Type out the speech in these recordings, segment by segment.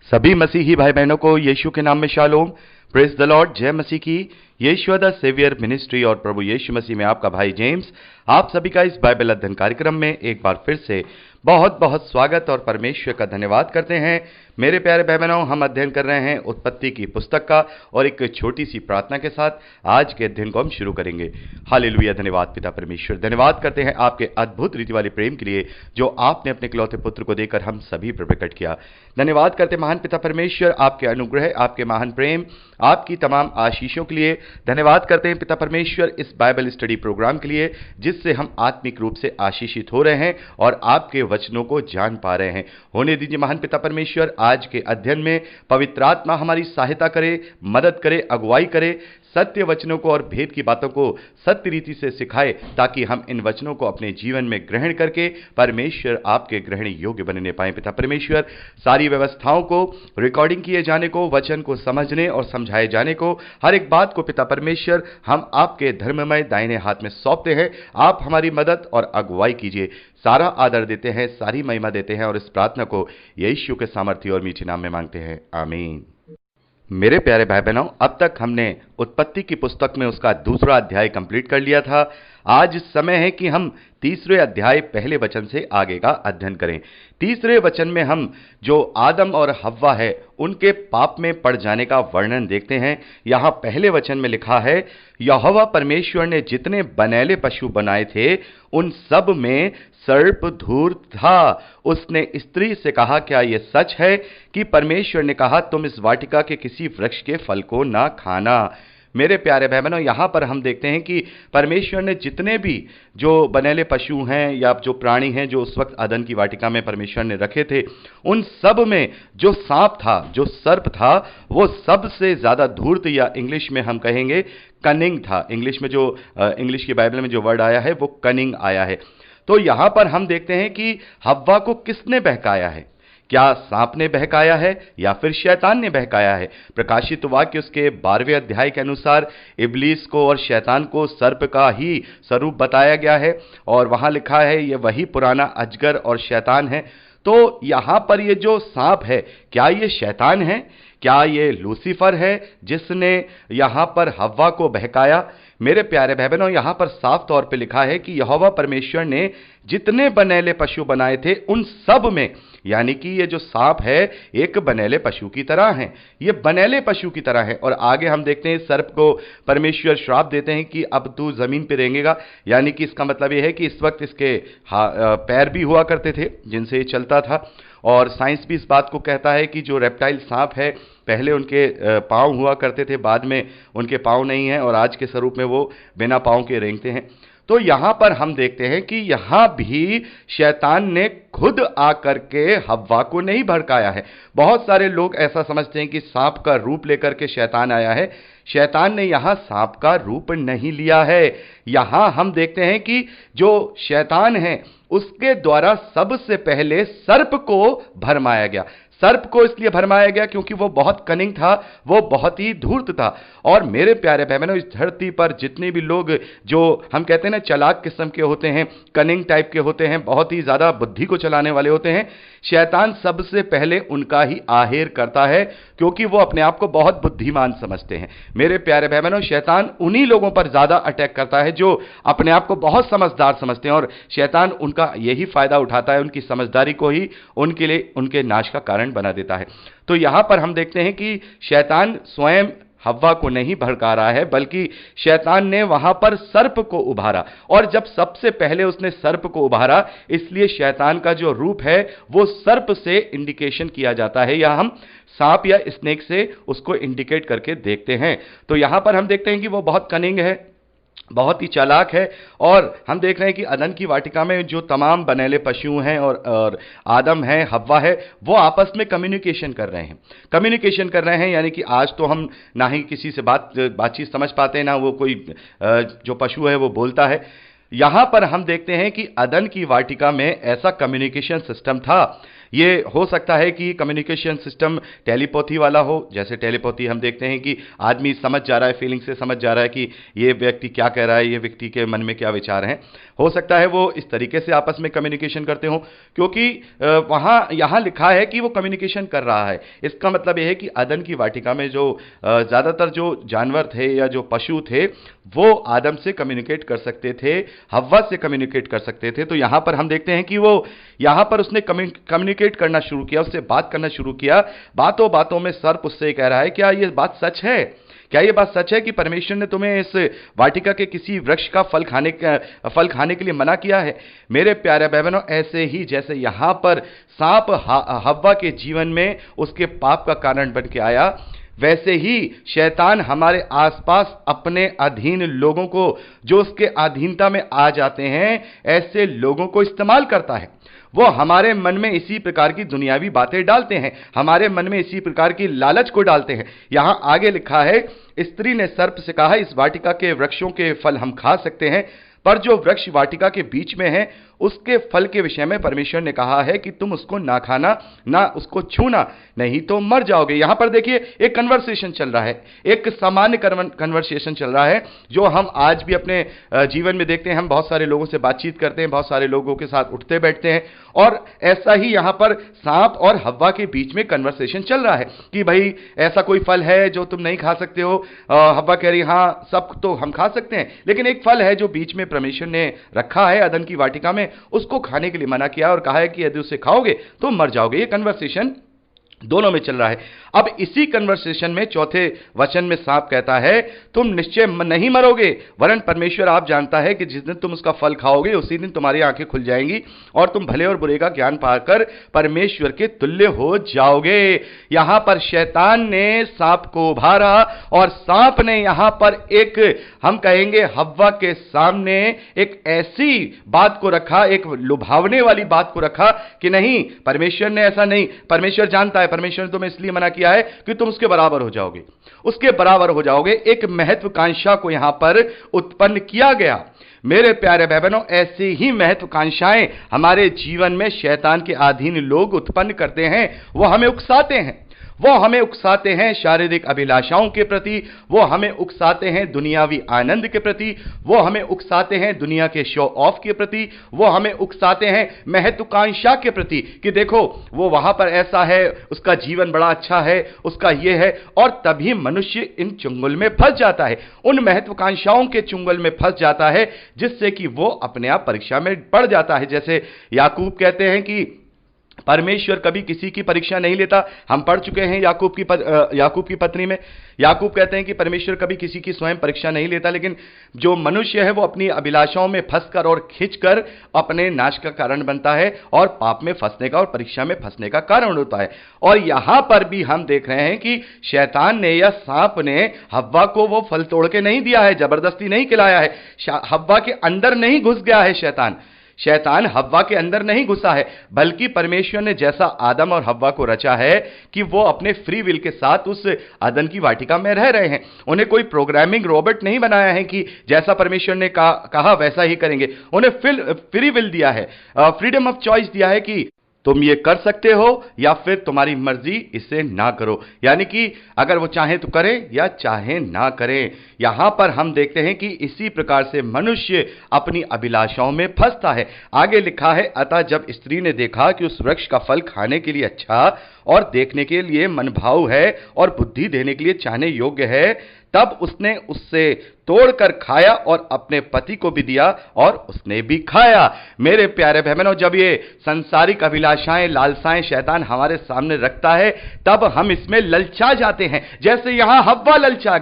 सभी मसीही भाई बहनों को यीशु के नाम में शालोम, प्रेज द लॉर्ड, जय मसीह की। यीशु द सेवियर मिनिस्ट्री और प्रभु यीशु मसीह में आपका भाई जेम्स आप सभी का इस बाइबल अध्ययन कार्यक्रम में एक बार फिर से बहुत बहुत स्वागत और परमेश्वर का धन्यवाद करते हैं। मेरे प्यारे भाई बहनों, हम अध्ययन कर रहे हैं उत्पत्ति की पुस्तक का और एक छोटी सी प्रार्थना के साथ आज के अध्ययन को हम शुरू करेंगे। हालेलुया, धन्यवाद पिता परमेश्वर, धन्यवाद करते हैं आपके अद्भुत रीति वाले प्रेम के लिए जो आपने अपने इकलौते पुत्र को देकर हम सभी पर प्रकट किया। धन्यवाद करते महान पिता परमेश्वर आपके अनुग्रह, आपके महान प्रेम, आपकी तमाम आशीषों के लिए। धन्यवाद करते हैं पिता परमेश्वर इस बाइबल स्टडी प्रोग्राम के लिए जिससे हम आत्मिक रूप से आशीषित हो रहे हैं और आपके वचनों को जान पा रहे हैं। होने दीजिए महान पिता परमेश्वर, आज के अध्ययन में पवित्र आत्मा हमारी सहायता करे, मदद करे, अगुवाई करे, सत्य वचनों को और भेद की बातों को सत्य रीति से सिखाए ताकि हम इन वचनों को अपने जीवन में ग्रहण करके परमेश्वर आपके ग्रहण योग्य बनने पाए। पिता परमेश्वर, सारी व्यवस्थाओं को, रिकॉर्डिंग किए जाने को, वचन को समझने और समझाए जाने को, हर एक बात को पिता परमेश्वर हम आपके धर्ममय दाहिने हाथ में सौंपते हैं। आप हमारी मदद और अगुवाई कीजिए। सारा आदर देते हैं, सारी महिमा देते हैं और इस प्रार्थना को यीशु के सामर्थ्य और मीठे नाम में मांगते हैं, आमीन। मेरे प्यारे भाई बहनों, अब तक हमने उत्पत्ति की पुस्तक में उसका दूसरा अध्याय कंप्लीट कर लिया था। आज समय है कि हम तीसरे अध्याय पहले वचन से आगे का अध्ययन करें। तीसरे वचन में हम जो आदम और हव्वा है उनके पाप में पड़ जाने का वर्णन देखते हैं। यहाँ पहले वचन में लिखा है, यहोवा परमेश्वर ने जितने बनैले पशु बनाए थे उन सब में सर्प धूर्त था। उसने स्त्री से कहा, क्या यह सच है कि परमेश्वर ने कहा तुम इस वाटिका के किसी वृक्ष के फल को ना खाना। मेरे प्यारे भाई बहनों, यहाँ पर हम देखते हैं कि परमेश्वर ने जितने भी जो बनैले पशु हैं या जो प्राणी हैं जो उस वक्त अदन की वाटिका में परमेश्वर ने रखे थे, उन सब में जो सांप था, जो सर्प था, वो सबसे ज्यादा धूर्त या इंग्लिश में हम कहेंगे कनिंग था। इंग्लिश में जो इंग्लिश की बाइबल में जो वर्ड आया है वो कनिंग आया है। तो यहां पर हम देखते हैं कि हव्वा को किसने बहकाया है? क्या सांप ने बहकाया है या फिर शैतान ने बहकाया है? प्रकाशित वाक्य उसके 12वें अध्याय के अनुसार इब्लीस को और शैतान को सर्प का ही स्वरूप बताया गया है और वहां लिखा है ये वही पुराना अजगर और शैतान है। तो यहां पर ये जो सांप है, क्या ये शैतान है? क्या ये लूसीफर है जिसने यहां पर हव्वा को बहकाया? मेरे प्यारे भाई बहनों, यहां पर साफ तौर पे लिखा है कि यहोवा परमेश्वर ने जितने बनैले पशु बनाए थे उन सब में, यानी कि ये जो सांप है एक बनैले पशु की तरह है, ये बनैले पशु की तरह है। और आगे हम देखते हैं सर्प को परमेश्वर श्राप देते हैं कि अब तू जमीन पे रेंगेगा, यानी कि इसका मतलब ये है कि इस वक्त इसके पैर भी हुआ करते थे जिनसे ये चलता था। और साइंस भी इस बात को कहता है कि जो रेप्टाइल सांप है पहले उनके पांव हुआ करते थे, बाद में उनके पांव नहीं है और आज के स्वरूप में वो बिना पांव के रेंगते हैं। तो यहां पर हम देखते हैं कि यहां भी शैतान ने खुद आकर के हव्वा को नहीं भड़काया है। बहुत सारे लोग ऐसा समझते हैं कि सांप का रूप लेकर के शैतान आया है। शैतान ने यहां सांप का रूप नहीं लिया है। यहां हम देखते हैं कि जो शैतान है उसके द्वारा सबसे पहले सर्प को भरमाया गया। सर्प को इसलिए भरमाया गया क्योंकि वो बहुत कनिंग था, वो बहुत ही धूर्त था। और मेरे प्यारे भाई बहनों, इस धरती पर जितने भी लोग जो हम कहते हैं ना चालाक किस्म के होते हैं, कनिंग टाइप के होते हैं, बहुत ही ज्यादा बुद्धि को चलाने वाले होते हैं, शैतान सबसे पहले उनका ही आहेर करता है क्योंकि वो अपने आप को बहुत बुद्धिमान समझते हैं। मेरे प्यारे भाई बहनों, शैतान उन्हीं लोगों पर ज्यादा अटैक करता है जो अपने आप को बहुत समझदार समझते हैं और शैतान उनका यही फायदा उठाता है, उनकी समझदारी को ही उनके लिए उनके नाश का कारण बना देता है। तो यहां पर हम देखते हैं कि शैतान स्वयं हव्वा को नहीं भड़का रहा है बल्कि शैतान ने वहां पर सर्प को उभारा। और जब सबसे पहले उसने सर्प को उभारा, इसलिए शैतान का जो रूप है वो सर्प से इंडिकेशन किया जाता है, या हम सांप या स्नेक से उसको इंडिकेट करके देखते हैं। तो यहां पर हम देखते हैं कि वो बहुत कनिंग है, बहुत ही चालाक है। और हम देख रहे हैं कि अदन की वाटिका में जो तमाम बनैले पशु हैं और आदम है, हव्वा है, वो आपस में कम्युनिकेशन कर रहे हैं। यानी कि आज तो हम ना ही किसी से बातचीत समझ पाते हैं, ना वो कोई जो पशु है वो बोलता है। यहां पर हम देखते हैं कि अदन की वाटिका में ऐसा कम्युनिकेशन सिस्टम था। ये हो सकता है कि कम्युनिकेशन सिस्टम टेलीपैथी वाला हो। जैसे टेलीपैथी हम देखते हैं कि आदमी समझ जा रहा है, फीलिंग से समझ जा रहा है कि ये व्यक्ति क्या कह रहा है, ये व्यक्ति के मन में क्या विचार हैं। हो सकता है वो इस तरीके से आपस में कम्युनिकेशन करते हो, क्योंकि यहाँ लिखा है कि वो कम्युनिकेशन कर रहा है। इसका मतलब यह है कि अदन की वाटिका में जो ज़्यादातर जो जानवर थे या जो पशु थे वो आदम से कम्युनिकेट कर सकते थे, हव्वा से कम्युनिकेट कर सकते थे। तो यहां पर हम देखते हैं कि वो यहां पर उसने कम्युनिकेट करना शुरू किया, उससे बात करना शुरू किया। बातों बातों में सर्प उससे कह रहा है, क्या ये बात सच है? क्या ये बात सच है कि परमेश्वर ने तुम्हें इस वाटिका के किसी वृक्ष का फल खाने के लिए मना किया है? मेरे प्यारे बहनों, ऐसे ही जैसे यहां पर सांप हव्वा के जीवन में उसके पाप का कारण बन के आया, वैसे ही शैतान हमारे आसपास अपने अधीन लोगों को, जो उसके अधीनता में आ जाते हैं, ऐसे लोगों को इस्तेमाल करता है। वो हमारे मन में इसी प्रकार की दुनियावी बातें डालते हैं, हमारे मन में इसी प्रकार की लालच को डालते हैं। यहां आगे लिखा है, स्त्री ने सर्प से कहा, इस वाटिका के वृक्षों के फल हम खा सकते हैं, पर जो वृक्ष वाटिका के बीच में है उसके फल के विषय में परमेश्वर ने कहा है कि तुम उसको ना खाना, ना उसको छूना, नहीं तो मर जाओगे। यहां पर देखिए एक कन्वर्सेशन चल रहा है, एक सामान्य कन्वर्सेशन चल रहा है जो हम आज भी अपने जीवन में देखते हैं। हम बहुत सारे लोगों से बातचीत करते हैं, बहुत सारे लोगों के साथ उठते बैठते हैं, और ऐसा ही यहां पर सांप और हव्वा के बीच में कन्वर्सेशन चल रहा है कि भाई ऐसा कोई फल है जो तुम नहीं खा सकते हो। हव्वा कह रही हां सब तो हम खा सकते हैं, लेकिन एक फल है जो बीच में परमेश्वर ने रखा है अदन की वाटिका में, उसको खाने के लिए मना किया और कहा है कि यदि उसे खाओगे तो मर जाओगे। ये कन्वर्सेशन दोनों में चल रहा है। अब इसी कन्वर्सेशन में चौथे वचन में सांप कहता है, तुम निश्चय नहीं मरोगे, वरन परमेश्वर आप जानता है कि जिस दिन तुम उसका फल खाओगे उसी दिन तुम्हारी आंखें खुल जाएंगी और तुम भले और बुरे का ज्ञान पाकर परमेश्वर के तुल्य हो जाओगे। यहां पर शैतान ने सांप को उभारा और सांप ने यहां पर एक, हम कहेंगे हव्वा के सामने एक ऐसी बात को रखा, एक लुभावने वाली बात को रखा कि नहीं, परमेश्वर ने ऐसा नहीं, परमेश्वर जानता है, परमेश्वर ने तुम्हें इसलिए मना किया है कि तुम उसके बराबर हो जाओगे, उसके बराबर हो जाओगे। एक महत्वाकांक्षा को यहां पर उत्पन्न किया गया। मेरे प्यारे बहनों, ऐसी ही महत्वाकांक्षाएं हमारे जीवन में शैतान के अधीन लोग उत्पन्न करते हैं। वो हमें उकसाते हैं, वो हमें उकसाते हैं शारीरिक अभिलाषाओं के प्रति, वो हमें उकसाते हैं दुनियावी आनंद के प्रति, वो हमें उकसाते हैं दुनिया के शो ऑफ के प्रति, वो हमें उकसाते हैं महत्वाकांक्षा के प्रति कि देखो वो वहां पर ऐसा है, उसका जीवन बड़ा अच्छा है, उसका ये है। और तभी मनुष्य इन चुंगल में फंस जाता है, उन महत्वाकांक्षाओं के चुंगल में फंस जाता है, जिससे कि वो अपने आप परीक्षा में पड़ जाता है। जैसे याकूब कहते हैं कि परमेश्वर कभी किसी की परीक्षा नहीं लेता। हम पढ़ चुके हैं याकूब की पत्री में, याकूब कहते हैं कि परमेश्वर कभी किसी की स्वयं परीक्षा नहीं लेता, लेकिन जो मनुष्य है वो अपनी अभिलाषाओं में फंसकर और खींचकर अपने नाश का कारण बनता है और पाप में फंसने का और परीक्षा में फंसने का कारण होता है। और यहां पर भी हम देख रहे हैं कि शैतान ने या सांप ने हव्वा को वो फल तोड़ के नहीं दिया है, जबरदस्ती नहीं खिलाया है, हव्वा के अंदर नहीं घुस गया है शैतान हव्वा के अंदर नहीं घुसा है, बल्कि परमेश्वर ने जैसा आदम और हव्वा को रचा है कि वो अपने फ्री विल के साथ उस अदन की वाटिका में रह रहे हैं। उन्हें कोई प्रोग्रामिंग रोबोट नहीं बनाया है कि जैसा परमेश्वर ने कहा वैसा ही करेंगे। उन्हें फ्री विल दिया है, फ्रीडम ऑफ चॉइस दिया है कि तुम ये कर सकते हो या फिर तुम्हारी मर्जी इसे ना करो, यानी कि अगर वो चाहे तो करें या चाहे ना करें। यहां पर हम देखते हैं कि इसी प्रकार से मनुष्य अपनी अभिलाषाओं में फंसता है। आगे लिखा है, अतः जब स्त्री ने देखा कि उस वृक्ष का फल खाने के लिए अच्छा और देखने के लिए मनभाव है और बुद्धि देने के लिए चाहने योग्य है, तब उसने उससे तोड़कर खाया और अपने पति को भी दिया और उसने भी खाया। मेरे प्यारे बहनों, जब ये संसारिक अभिलाषाएं, लालसाएं शैतान हमारे सामने रखता है, तब हम इसमें ललचा जाते हैं। जैसे यहां हव्वा ललचा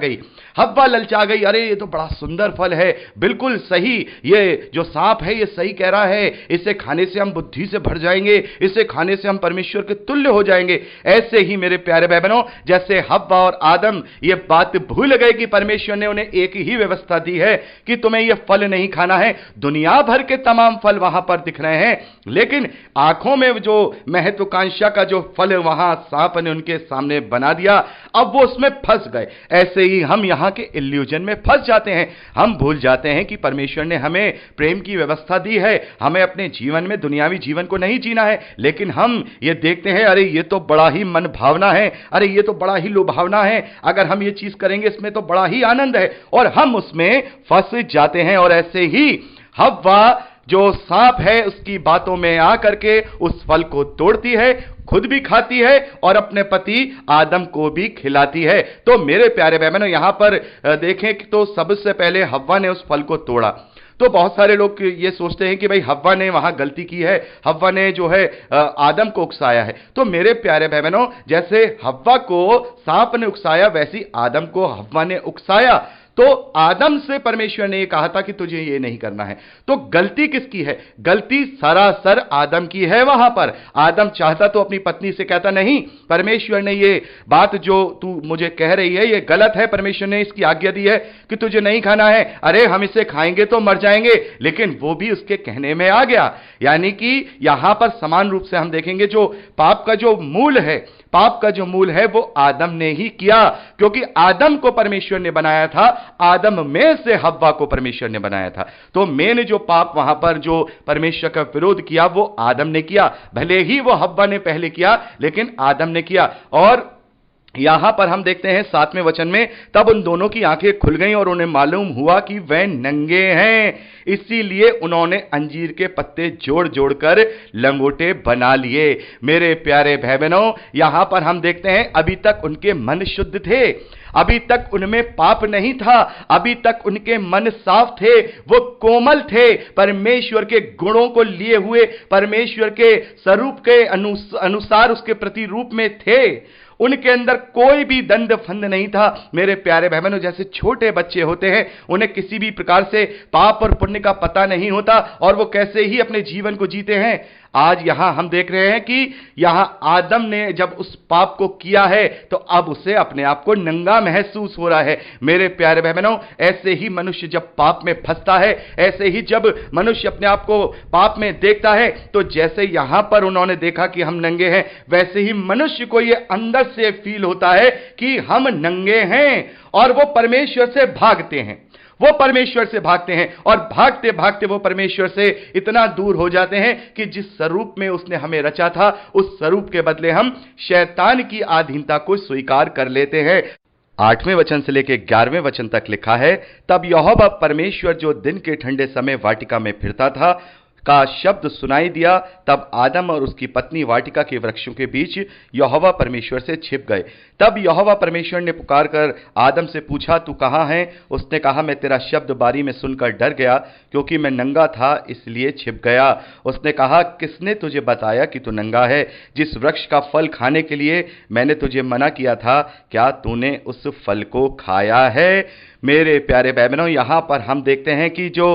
गई, अरे ये तो बड़ा सुंदर फल है, बिल्कुल सही, ये जो सांप है ये सही कह रहा है, इसे खाने से हम बुद्धि से भर जाएंगे, इसे खाने से हम परमेश्वर के तुल्य हो जाएंगे। ऐसे ही मेरे प्यारे बहनों, जैसे हव्वा और आदम ये बात भूल गए कि परमेश्वर ने उन्हें एक ही व्यवस्था दी है कि तुम्हें यह फल नहीं खाना है। दुनिया भर के तमाम फल वहां पर दिख रहे हैं, लेकिन आंखों में जो महत्वाकांक्षा का जो फल वहां सांप ने उनके सामने बना दिया, अब वो उसमें फंस गए। ऐसे ही हम यहां वहां के इल्यूजन में फंस जाते हैं। हम भूल जाते हैं कि परमेश्वर ने हमें प्रेम की व्यवस्था दी है, हमें अपने जीवन में दुनियावी जीवन को नहीं जीना है, लेकिन हम ये देखते हैं अरे ये तो बड़ा ही मन भावना है, अरे ये तो बड़ा ही लुभावना है, अगर हम ये चीज करेंगे इसमें तो बड़ा ही आनंद है, और हम उसमें फंस जाते हैं। और ऐसे ही हव्वा जो सांप है उसकी बातों में आकर के उस फल को तोड़ती है, खुद भी खाती है और अपने पति आदम को भी खिलाती है। तो मेरे प्यारे बहनों, यहां पर देखें कि तो सबसे पहले हव्वा ने उस फल को तोड़ा। तो बहुत सारे लोग ये सोचते हैं कि भाई हव्वा ने वहां गलती की है, हव्वा ने जो है आदम को उकसाया है। तो मेरे प्यारे बहनों, जैसे हव्वा को सांप ने उकसाया वैसी आदम को हव्वा ने उकसाया। तो आदम से परमेश्वर ने यह कहा था कि तुझे ये नहीं करना है। तो गलती किसकी है? गलती सरासर आदम की है। वहां पर आदम चाहता तो अपनी पत्नी से कहता नहीं, परमेश्वर ने ये बात जो तू मुझे कह रही है ये गलत है, परमेश्वर ने इसकी आज्ञा दी है कि तुझे नहीं खाना है, अरे हम इसे खाएंगे तो मर जाएंगे। लेकिन वो भी उसके कहने में आ गया। यानी कि यहां पर समान रूप से हम देखेंगे जो पाप का जो मूल है, पाप का जो मूल है वो आदम ने ही किया, क्योंकि आदम को परमेश्वर ने बनाया था, आदम में से हव्वा को परमेश्वर ने बनाया था। तो मेन जो पाप वहां पर जो परमेश्वर का विरोध किया वो आदम ने किया। भले ही वो हव्वा ने पहले किया, लेकिन आदम ने किया। और यहां पर हम देखते हैं 7वें वचन में, तब उन दोनों की आंखें खुल गईं और उन्हें मालूम हुआ कि वह नंगे हैं, इसीलिए उन्होंने अंजीर के पत्ते जोड़ जोड़कर लंगोटे बना लिए। मेरे प्यारे भाई बहनों, यहां पर हम देखते हैं अभी तक उनके मन शुद्ध थे, अभी तक उनमें पाप नहीं था, अभी तक उनके मन साफ थे, वो कोमल थे, परमेश्वर के गुणों को लिए हुए, परमेश्वर के स्वरूप के अनुसार उसके प्रतिरूप में थे। उनके अंदर कोई भी दंड फंद नहीं था। मेरे प्यारे बहनों, जैसे छोटे बच्चे होते हैं, उन्हें किसी भी प्रकार से पाप और पुण्य का पता नहीं होता और वो कैसे ही अपने जीवन को जीते हैं। आज यहां हम देख रहे हैं कि यहां आदम ने जब उस पाप को किया है तो अब उसे अपने आप को नंगा महसूस हो रहा है। मेरे प्यारे बहनों, ऐसे ही मनुष्य जब पाप में फंसता है, ऐसे ही जब मनुष्य अपने आप को पाप में देखता है, तो जैसे यहां पर उन्होंने देखा कि हम नंगे हैं, वैसे ही मनुष्य को यह अंदर से फील होता है कि हम नंगे हैं, और वो परमेश्वर से भागते हैं, वो परमेश्वर से भागते हैं, और भागते भागते वो परमेश्वर से इतना दूर हो जाते हैं कि जिस स्वरूप में उसने हमें रचा था, उस स्वरूप के बदले हम शैतान की अधीनता को स्वीकार कर लेते हैं। 8वें वचन से लेकर 11वें वचन तक लिखा है, तब यहोवा परमेश्वर जो दिन के ठंडे समय वाटिका में फिरता था का शब्द सुनाई दिया। तब आदम और उसकी पत्नी वाटिका के वृक्षों के बीच यहोवा परमेश्वर से छिप गए। तब यहोवा परमेश्वर ने पुकारकर आदम से पूछा, तू कहाँ है? उसने कहा, मैं तेरा शब्द बारी में सुनकर डर गया, क्योंकि मैं नंगा था इसलिए छिप गया। उसने कहा, किसने तुझे बताया कि तू नंगा है? जिस वृक्ष का फल खाने के लिए मैंने तुझे मना किया था, क्या तूने उस फल को खाया है? मेरे प्यारे भाई बहनों, यहां पर हम देखते हैं कि जो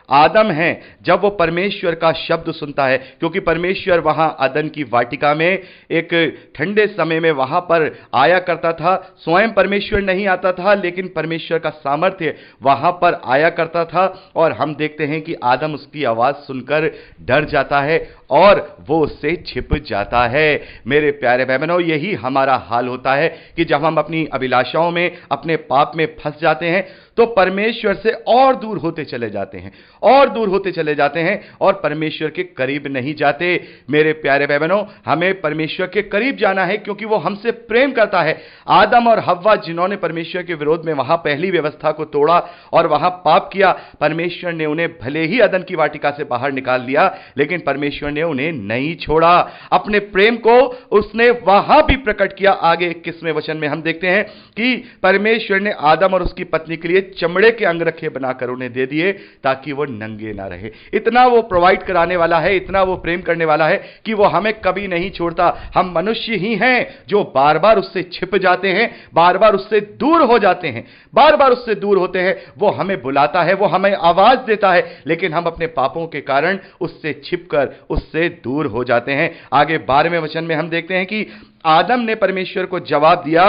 आदम है, जब वो परमेश्वर का शब्द सुनता है, क्योंकि परमेश्वर वहां अदन की वाटिका में एक ठंडे समय में वहां पर आया करता था। स्वयं परमेश्वर नहीं आता था, लेकिन परमेश्वर का सामर्थ्य वहां पर आया करता था, और हम देखते हैं कि आदम उसकी आवाज सुनकर डर जाता है और वो उससे छिप जाता है। मेरे प्यारे भाई बहनों, यही हमारा हाल होता है कि जब हम अपनी अभिलाषाओं में, अपने पाप में फंस जाते हैं, तो परमेश्वर से और दूर होते चले जाते हैं, और दूर होते चले जाते हैं, और परमेश्वर के करीब नहीं जाते। मेरे प्यारे भाई बहनों, हमें परमेश्वर के करीब जाना है, क्योंकि वो हमसे प्रेम करता है। आदम और हव्वा जिन्होंने परमेश्वर के विरोध में वहां पहली व्यवस्था को तोड़ा और वहां पाप किया, परमेश्वर ने उन्हें भले ही अदन की वाटिका से बाहर निकाल लिया, लेकिन परमेश्वर ने उन्हें नहीं छोड़ा। अपने प्रेम को उसने वहां भी प्रकट किया। आगे 21वें वचन में हम देखते हैं कि परमेश्वर ने आदम और उसकी पत्नी के लिए चमड़े के अंगरखे बनाकर उन्हें दे दिए, ताकि वो नंगे ना रहे। इतना वो प्रोवाइड कराने वाला है, इतना वो प्रेम करने वाला है कि वो हमें कभी नहीं छोड़ता। हम मनुष्य ही हैं जो बार बार उससे छिप जाते हैं, बार बार उससे दूर हो जाते हैं, बार बार उससे दूर होते हैं। वो हमें बुलाता है, वो हमें आवाज देता है, लेकिन हम अपने पापों के कारण उससे छिपकर उससे दूर हो जाते हैं। आगे 12वें वचन में हम देखते हैं कि आदम ने परमेश्वर को जवाब दिया,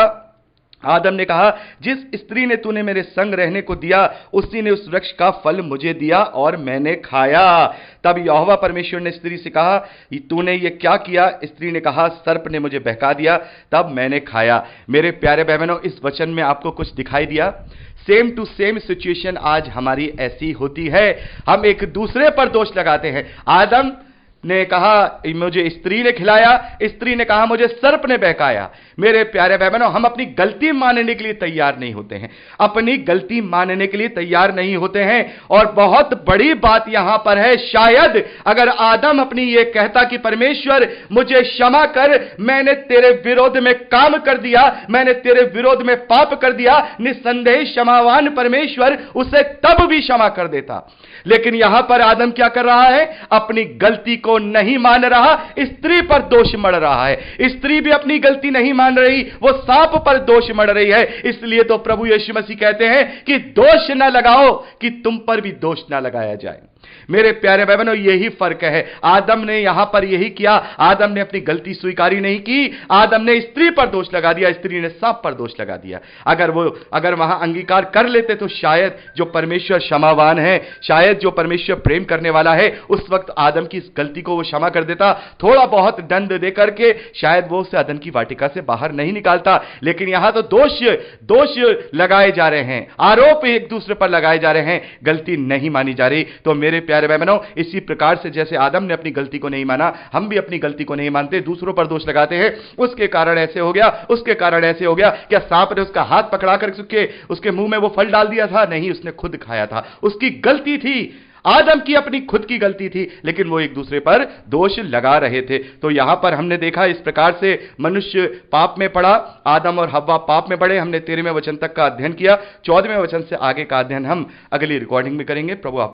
आदम ने कहा, जिस स्त्री ने तूने मेरे संग रहने को दिया उसी ने उस वृक्ष का फल मुझे दिया और मैंने खाया। तब यहोवा परमेश्वर ने स्त्री से कहा, तूने ये क्या किया? स्त्री ने कहा, सर्प ने मुझे बहका दिया, तब मैंने खाया। मेरे प्यारे बहनों, इस वचन में आपको कुछ दिखाई दिया? सेम टू सेम सिचुएशन आज हमारी ऐसी होती है। हम एक दूसरे पर दोष लगाते हैं। आदम ने कहा मुझे स्त्री ने खिलाया, स्त्री ने कहा मुझे सर्प ने बहकाया। मेरे प्यारे भाई बहनों, हम अपनी गलती मानने के लिए तैयार नहीं होते हैं, अपनी गलती मानने के लिए तैयार नहीं होते हैं। और बहुत बड़ी बात यहां पर है, शायद अगर आदम अपनी ये कहता कि परमेश्वर मुझे क्षमा कर, मैंने तेरे विरोध में काम कर दिया, मैंने तेरे विरोध में पाप कर दिया, निस्संदेह क्षमावान परमेश्वर उसे तब भी क्षमा कर देता। लेकिन यहां पर आदम क्या कर रहा है? अपनी गलती को नहीं मान रहा, स्त्री पर दोष मढ़ रहा है। स्त्री भी अपनी गलती नहीं मान रही, वो सांप पर दोष मढ़ रही है। इसलिए तो प्रभु यीशु मसीह कहते हैं कि दोष न लगाओ कि तुम पर भी दोष न लगाया जाए। मेरे प्यारे भाई बहनों, यही फर्क है। आदम ने यहां पर यही किया, आदम ने अपनी गलती स्वीकारी नहीं की, आदम ने स्त्री पर दोष लगा दिया, स्त्री ने सांप पर दोष लगा दिया। अगर वहां अंगीकार कर लेते तो शायद जो परमेश्वर क्षमावान है, शायद जो परमेश्वर प्रेम करने वाला है, उस वक्त आदम की इस गलती को वो क्षमा कर देता, थोड़ा बहुत दंड दे करके शायद वो उसे अदन की वाटिका से बाहर नहीं निकालता। लेकिन यहां तो दोष लगाए जा रहे हैं, आरोप एक दूसरे पर लगाए जा रहे हैं, गलती नहीं मानी जा रही। तो मेरे प्यारे भाई बहनों, इसी प्रकार से जैसे आदम ने अपनी गलती को नहीं माना, हम भी अपनी गलती को नहीं मानते, दूसरों पर दोष लगाते हैं। उसके कारण ऐसे हो गया, उसके कारण ऐसे हो गया। क्या सांप ने उसका हाथ पकड़ा कर उसके मुंह में वो फल डाल दिया था? नहीं, उसने खुद खाया था, उसकी गलती थी, आदम की अपनी खुद की गलती थी, लेकिन वो एक दूसरे पर दोष लगा रहे थे। तो यहां पर हमने देखा इस प्रकार से मनुष्य पाप में पड़ा, आदम और हव्वा पाप में पड़े। हमने 13वें वचन तक का अध्ययन किया, 14वें वचन से आगे का अध्ययन हम अगली रिकॉर्डिंग में करेंगे। प्रभु आप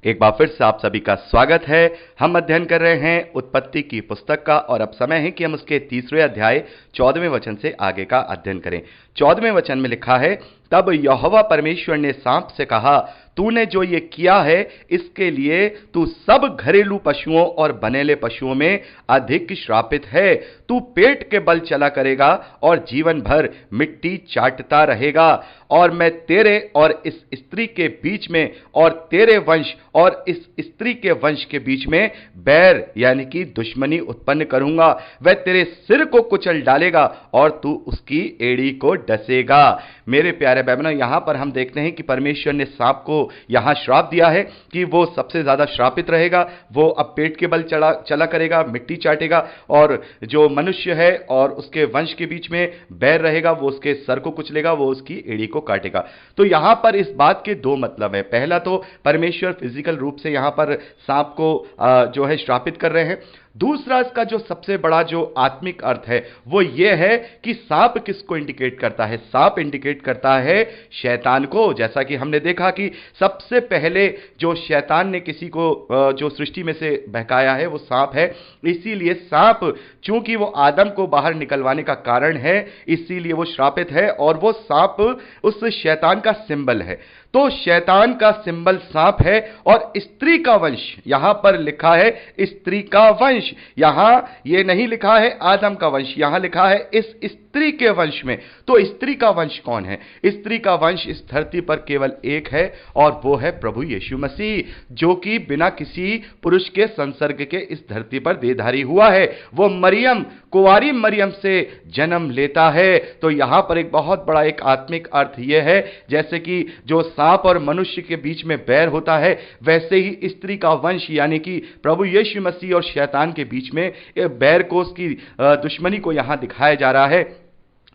एक बार फिर से आप सभी का स्वागत है। हम अध्ययन कर रहे हैं उत्पत्ति की पुस्तक का, और अब समय है कि हम उसके 30वें अध्याय 14वें वचन से आगे का अध्ययन करें। 14वें वचन में लिखा है, तब यहोवा परमेश्वर ने सांप से कहा, तूने जो ये किया है इसके लिए तू सब घरेलू पशुओं और बनेले पशुओं में अधिक श्रापित है। तू पेट के बल चला करेगा और जीवन भर मिट्टी चाटता रहेगा। और मैं तेरे और इस स्त्री के बीच में और तेरे वंश और इस स्त्री के वंश के बीच में बैर यानी कि दुश्मनी उत्पन्न करूंगा। वह तेरे सिर को कुचल डालेगा और तू उसकी एड़ी को डसेगा। मेरे प्यारे बहनों, यहां पर हम देखते हैं कि परमेश्वर ने सांप को यहां श्राप दिया है कि वो सबसे ज्यादा श्रापित रहेगा। वो अब पेट के बल चला करेगा, मिट्टी चाटेगा, और जो मनुष्य है और उसके वंश के बीच में बैर रहेगा, वो उसके सर को कुचलेगा, वो उसकी एड़ी को काटेगा। तो यहां पर इस बात के दो मतलब है। पहला तो परमेश्वर फिजिकल रूप से यहां पर सांप को जो है श्रापित कर रहे हैं। दूसरा, इसका जो सबसे बड़ा जो आत्मिक अर्थ है वो ये है कि सांप किसको इंडिकेट करता है? सांप इंडिकेट करता है शैतान को। जैसा कि हमने देखा कि सबसे पहले जो शैतान ने किसी को जो सृष्टि में से बहकाया है वो सांप है। इसीलिए सांप, चूंकि वो आदम को बाहर निकलवाने का कारण है, इसीलिए वो श्रापित है, और वो सांप उस शैतान का सिंबल है। तो शैतान का सिंबल सांप है, और स्त्री का वंश यहां पर लिखा है, स्त्री का वंश। यहां यह नहीं लिखा है आदम का वंश, यहां लिखा है इस स्त्री के वंश में। तो स्त्री का वंश कौन है? स्त्री का वंश इस धरती पर केवल एक है, और वो है प्रभु यीशु मसीह, जो कि बिना किसी पुरुष के संसर्ग के इस धरती पर देहधारी हुआ है। वो मरियम, कुंवारी मरियम से जन्म लेता है। तो यहां पर एक बहुत बड़ा एक आत्मिक अर्थ यह है, जैसे कि जो सांप और मनुष्य के बीच में बैर होता है, वैसे ही स्त्री का वंश यानी कि प्रभु यीशु मसीह और शैतान के बीच में बैर को, उसकी दुश्मनी को यहां दिखाया जा रहा है।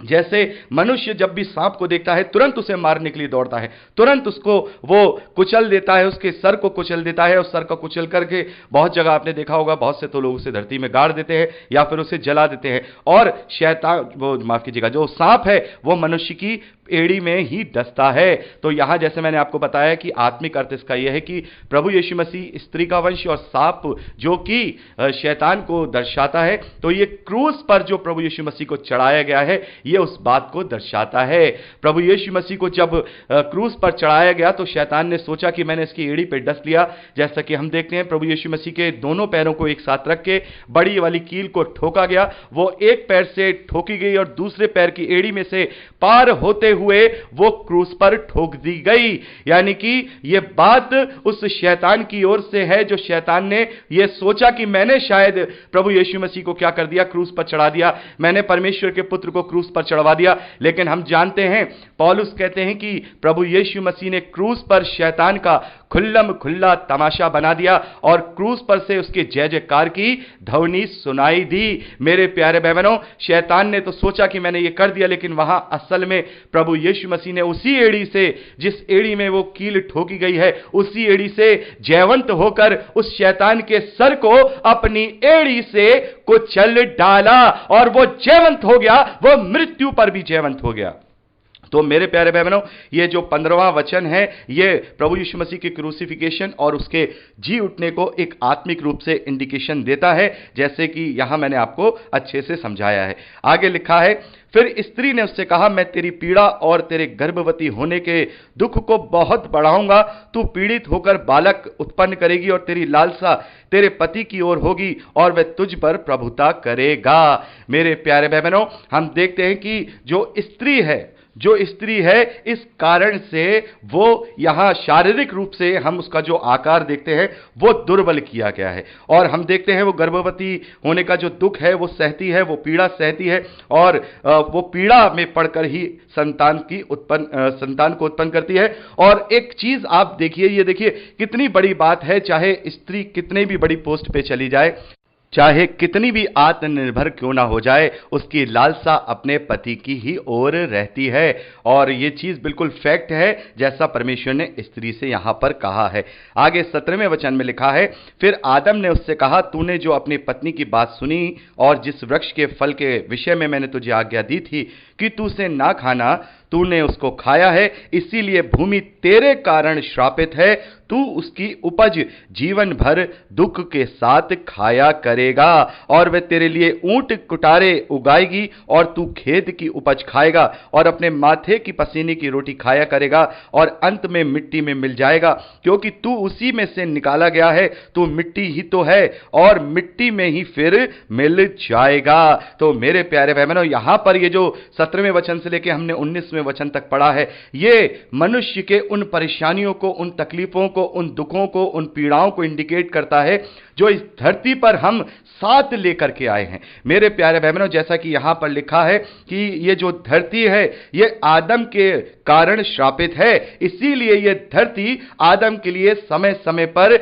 जैसे मनुष्य जब भी सांप को देखता है तुरंत उसे मारने के लिए दौड़ता है, तुरंत उसको वो कुचल देता है, उसके सर को कुचल देता है, उस सर को कुचल करके बहुत जगह आपने देखा होगा, बहुत से तो लोग उसे धरती में गाड़ देते हैं या फिर उसे जला देते हैं। और शैतान, वो माफ कीजिएगा, जो सांप है वो मनुष्य की एड़ी में ही डसता है। तो यहां जैसे मैंने आपको बताया कि आत्मिक अर्थ इसका यह है कि प्रभु यीशु मसीह स्त्री का वंश और सांप जो कि शैतान को दर्शाता है, तो ये क्रूस पर जो प्रभु यीशु मसीह को चढ़ाया गया है ये उस बात को दर्शाता है। प्रभु यीशु मसीह को जब क्रूस पर चढ़ाया गया तो शैतान ने सोचा कि मैंने इसकी एड़ी पे डस लिया। जैसा कि हम देखते हैं प्रभु यीशु मसीह के दोनों पैरों को एक साथ रख के बड़ी वाली कील को ठोका गया, वो एक पैर से ठोकी गई और दूसरे पैर की एड़ी में से पार होते हुए वो क्रूस पर ठोक दी गई। यानी कि यह बात उस शैतान की ओर से है जो शैतान ने यह सोचा कि मैंने शायद प्रभु यीशु मसीह को क्या कर दिया, क्रूस पर चढ़ा दिया, मैंने परमेश्वर के पुत्र को क्रूस पर चढ़वा दिया। लेकिन हम जानते हैं, पौलुस कहते हैं कि प्रभु यीशु मसीह ने क्रूस पर शैतान का खुल्लम खुल्ला तमाशा बना दिया और क्रूस पर से उसके जय जयकार की ध्वनि सुनाई दी। मेरे प्यारे बहनों, शैतान ने तो सोचा कि मैंने ये कर दिया, लेकिन वहां असल में प्रभु यीशु मसीह ने उसी एड़ी से, जिस एड़ी में वो कील ठोकी गई है, उसी एड़ी से जयवंत होकर उस शैतान के सर को अपनी एड़ी से कुचल डाला और वो जयवंत हो गया, वो मृत्यु पर भी जयवंत हो गया। तो मेरे प्यारे भाई बहनों, ये जो 15वां वचन है ये प्रभु यीशु मसीह के क्रूसिफिकेशन और उसके जी उठने को एक आत्मिक रूप से इंडिकेशन देता है, जैसे कि यहां मैंने आपको अच्छे से समझाया है। आगे लिखा है, फिर स्त्री ने उससे कहा, मैं तेरी पीड़ा और तेरे गर्भवती होने के दुख को बहुत बढ़ाऊंगा। तू पीड़ित होकर बालक उत्पन्न करेगी और तेरी लालसा तेरे पति की ओर होगी और वह तुझ पर प्रभुता करेगा। मेरे प्यारे भाई बहनों, हम देखते हैं कि जो स्त्री है इस कारण से वो यहां शारीरिक रूप से हम उसका जो आकार देखते हैं वो दुर्बल किया गया है। और हम देखते हैं वो गर्भवती होने का जो दुख है वो सहती है, वो पीड़ा सहती है और वो पीड़ा में पड़कर ही संतान को उत्पन्न करती है। और एक चीज आप देखिए, ये देखिए कितनी बड़ी बात है, चाहे स्त्री कितने भी बड़ी पोस्ट पे चली जाए, चाहे कितनी भी आत्मनिर्भर क्यों ना हो जाए, उसकी लालसा अपने पति की ही ओर रहती है। और यह चीज बिल्कुल फैक्ट है, जैसा परमेश्वर ने स्त्री से यहां पर कहा है। आगे 17वें वचन में लिखा है, फिर आदम ने उससे कहा, तूने जो अपनी पत्नी की बात सुनी और जिस वृक्ष के फल के विषय में मैंने तुझे आज्ञा दी थी कि तू उसे ना खाना, तूने उसको खाया है, इसीलिए भूमि तेरे कारण श्रापित है। तू उसकी उपज जीवन भर दुख के साथ खाया करेगा और वह तेरे लिए ऊंट कुटारे उगाएगी और तू खेत की उपज खाएगा और अपने माथे की पसीने की रोटी खाया करेगा और अंत में मिट्टी में मिल जाएगा, क्योंकि तू उसी में से निकाला गया है, तू मिट्टी ही तो है और मिट्टी में ही फिर मिल जाएगा। तो मेरे प्यारे भाई बहनों, यहां पर ये जो 17वें वचन से लेकर हमने 19वें वचन तक पढ़ा है, ये मनुष्य के उन परेशानियों को, उन तकलीफों को, उन दुखों को, उन पीड़ाओं को इंडिकेट करता है जो इस धरती पर हम साथ लेकर के आए हैं। मेरे प्यारे भाई बहनों, जैसा कि यहां पर लिखा है कि ये जो धरती है ये आदम के कारण श्रापित है, इसीलिए ये धरती आदम के लिए समय समय पर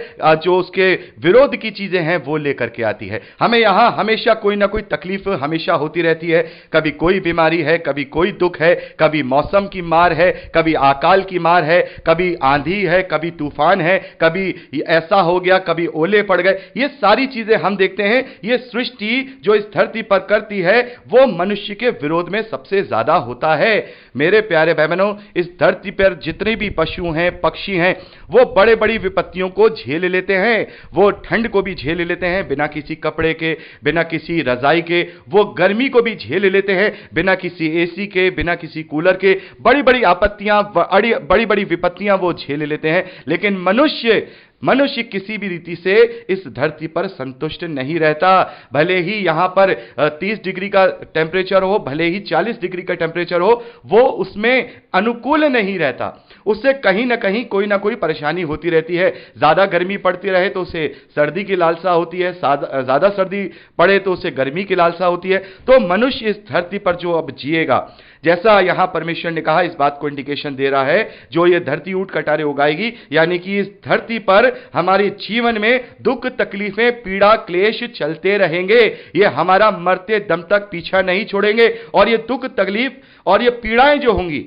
जो उसके विरोध की चीजें हैं वो लेकर के आती है। हमें यहां हमेशा कोई ना कोई तकलीफ हमेशा होती रहती है, कभी कोई बीमारी है, कभी कोई दुख है, कभी मौसम की मार है, कभी अकाल की मार है, कभी आंधी है, कभी तूफान है, कभी ऐसा हो गया, कभी ओले पड़ गए। ये सारी चीजें हम देखते हैं, ये सृष्टि जो इस धरती पर करती है वो मनुष्य के विरोध में सबसे ज्यादा होता है। मेरे प्यारे भाई बहनों, इस धरती पर जितने भी पशु हैं, पक्षी हैं, वो बड़े बड़ी विपत्तियों को झेल लेते हैं। वो ठंड को भी झेल लेते हैं बिना किसी कपड़े के, बिना किसी रजाई के। वो गर्मी को भी झेल लेते हैं बिना किसी एसी के, बिना किसी कूलर के। बड़ी बड़ी आपत्तियां, बड़ी बड़ी विपत्तियां वो झेल लेते हैं। लेकिन मनुष्य किसी भी रीति से इस धरती पर संतुष्ट नहीं रहता। भले ही यहां पर 30 डिग्री का टेम्परेचर हो, भले ही 40 डिग्री का टेम्परेचर हो, वो उसमें अनुकूल नहीं रहता। उससे कहीं ना कहीं कोई ना कोई परेशानी होती रहती है। ज्यादा गर्मी पड़ती रहे तो उसे सर्दी की लालसा होती है, ज्यादा सर्दी पड़े तो उसे गर्मी की लालसा होती है। तो मनुष्य इस धरती पर जो अब जिएगा, जैसा यहां परमेश्वर ने कहा, इस बात को इंडिकेशन दे रहा है, जो ये धरती ऊंट कटारे उगाएगी, यानी कि इस धरती पर हमारे जीवन में दुख, तकलीफें, पीड़ा, क्लेश चलते रहेंगे। ये हमारा मरते दम तक पीछा नहीं छोड़ेंगे और ये दुख, तकलीफ और ये पीड़ाएं जो होंगी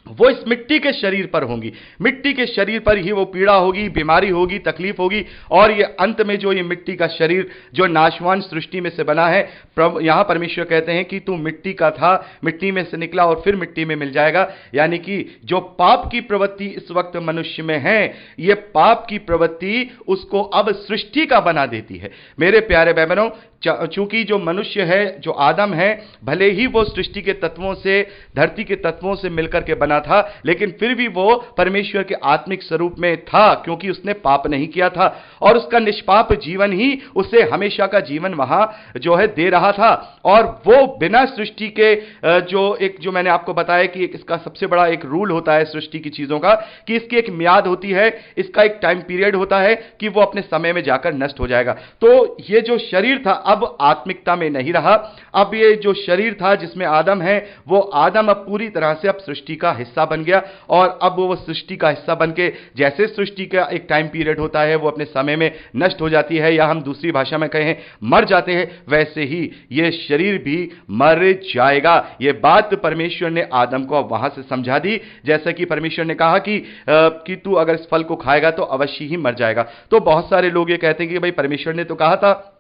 वो इस मिट्टी के शरीर पर होंगी। मिट्टी के शरीर पर ही वो पीड़ा होगी, बीमारी होगी, तकलीफ होगी, और ये अंत में जो ये मिट्टी का शरीर जो नाशवान सृष्टि में से बना है, यहां परमेश्वर कहते हैं कि तू मिट्टी का था, मिट्टी में से निकला और फिर मिट्टी में मिल जाएगा। यानी कि जो पाप की प्रवृत्ति इस वक्त मनुष्य में है, ये पाप की प्रवृत्ति उसको अब सृष्टि का बना देती है। मेरे प्यारे भाई बहनों, चूंकि जो मनुष्य है, जो आदम है, भले ही वो सृष्टि के तत्वों से, धरती के तत्वों से मिलकर के बना था, लेकिन फिर भी वो परमेश्वर के आत्मिक स्वरूप में था, क्योंकि उसने पाप नहीं किया था, और उसका निष्पाप जीवन ही उसे हमेशा का जीवन वहां जो है दे रहा था। और वो बिना सृष्टि के जो मैंने आपको बताया कि इसका सबसे बड़ा एक रूल होता है सृष्टि की चीजों का, कि इसकी एक मियाद होती है, इसका एक टाइम पीरियड होता है कि वो अपने समय में जाकर नष्ट हो जाएगा। तो ये जो शरीर था अब आत्मिकता में नहीं रहा। अब ये जो शरीर था जिसमें आदम है, वो आदम अब पूरी तरह से अब सृष्टि का हिस्सा बन गया, और अब वो सृष्टि का हिस्सा बन के, जैसे सृष्टि का एक टाइम पीरियड होता है, वो अपने समय में नष्ट हो जाती है, या हम दूसरी भाषा में कहें मर जाते हैं, वैसे ही ये शरीर भी मर जाएगा। ये बात परमेश्वर ने आदम को अब वहां से समझा दी, जैसा कि परमेश्वर ने कहा कि तू अगर इस फल को खाएगा तो अवश्य ही मर जाएगा। तो बहुत सारे लोग ये कहते हैं कि भाई परमेश्वर ने तो कहा था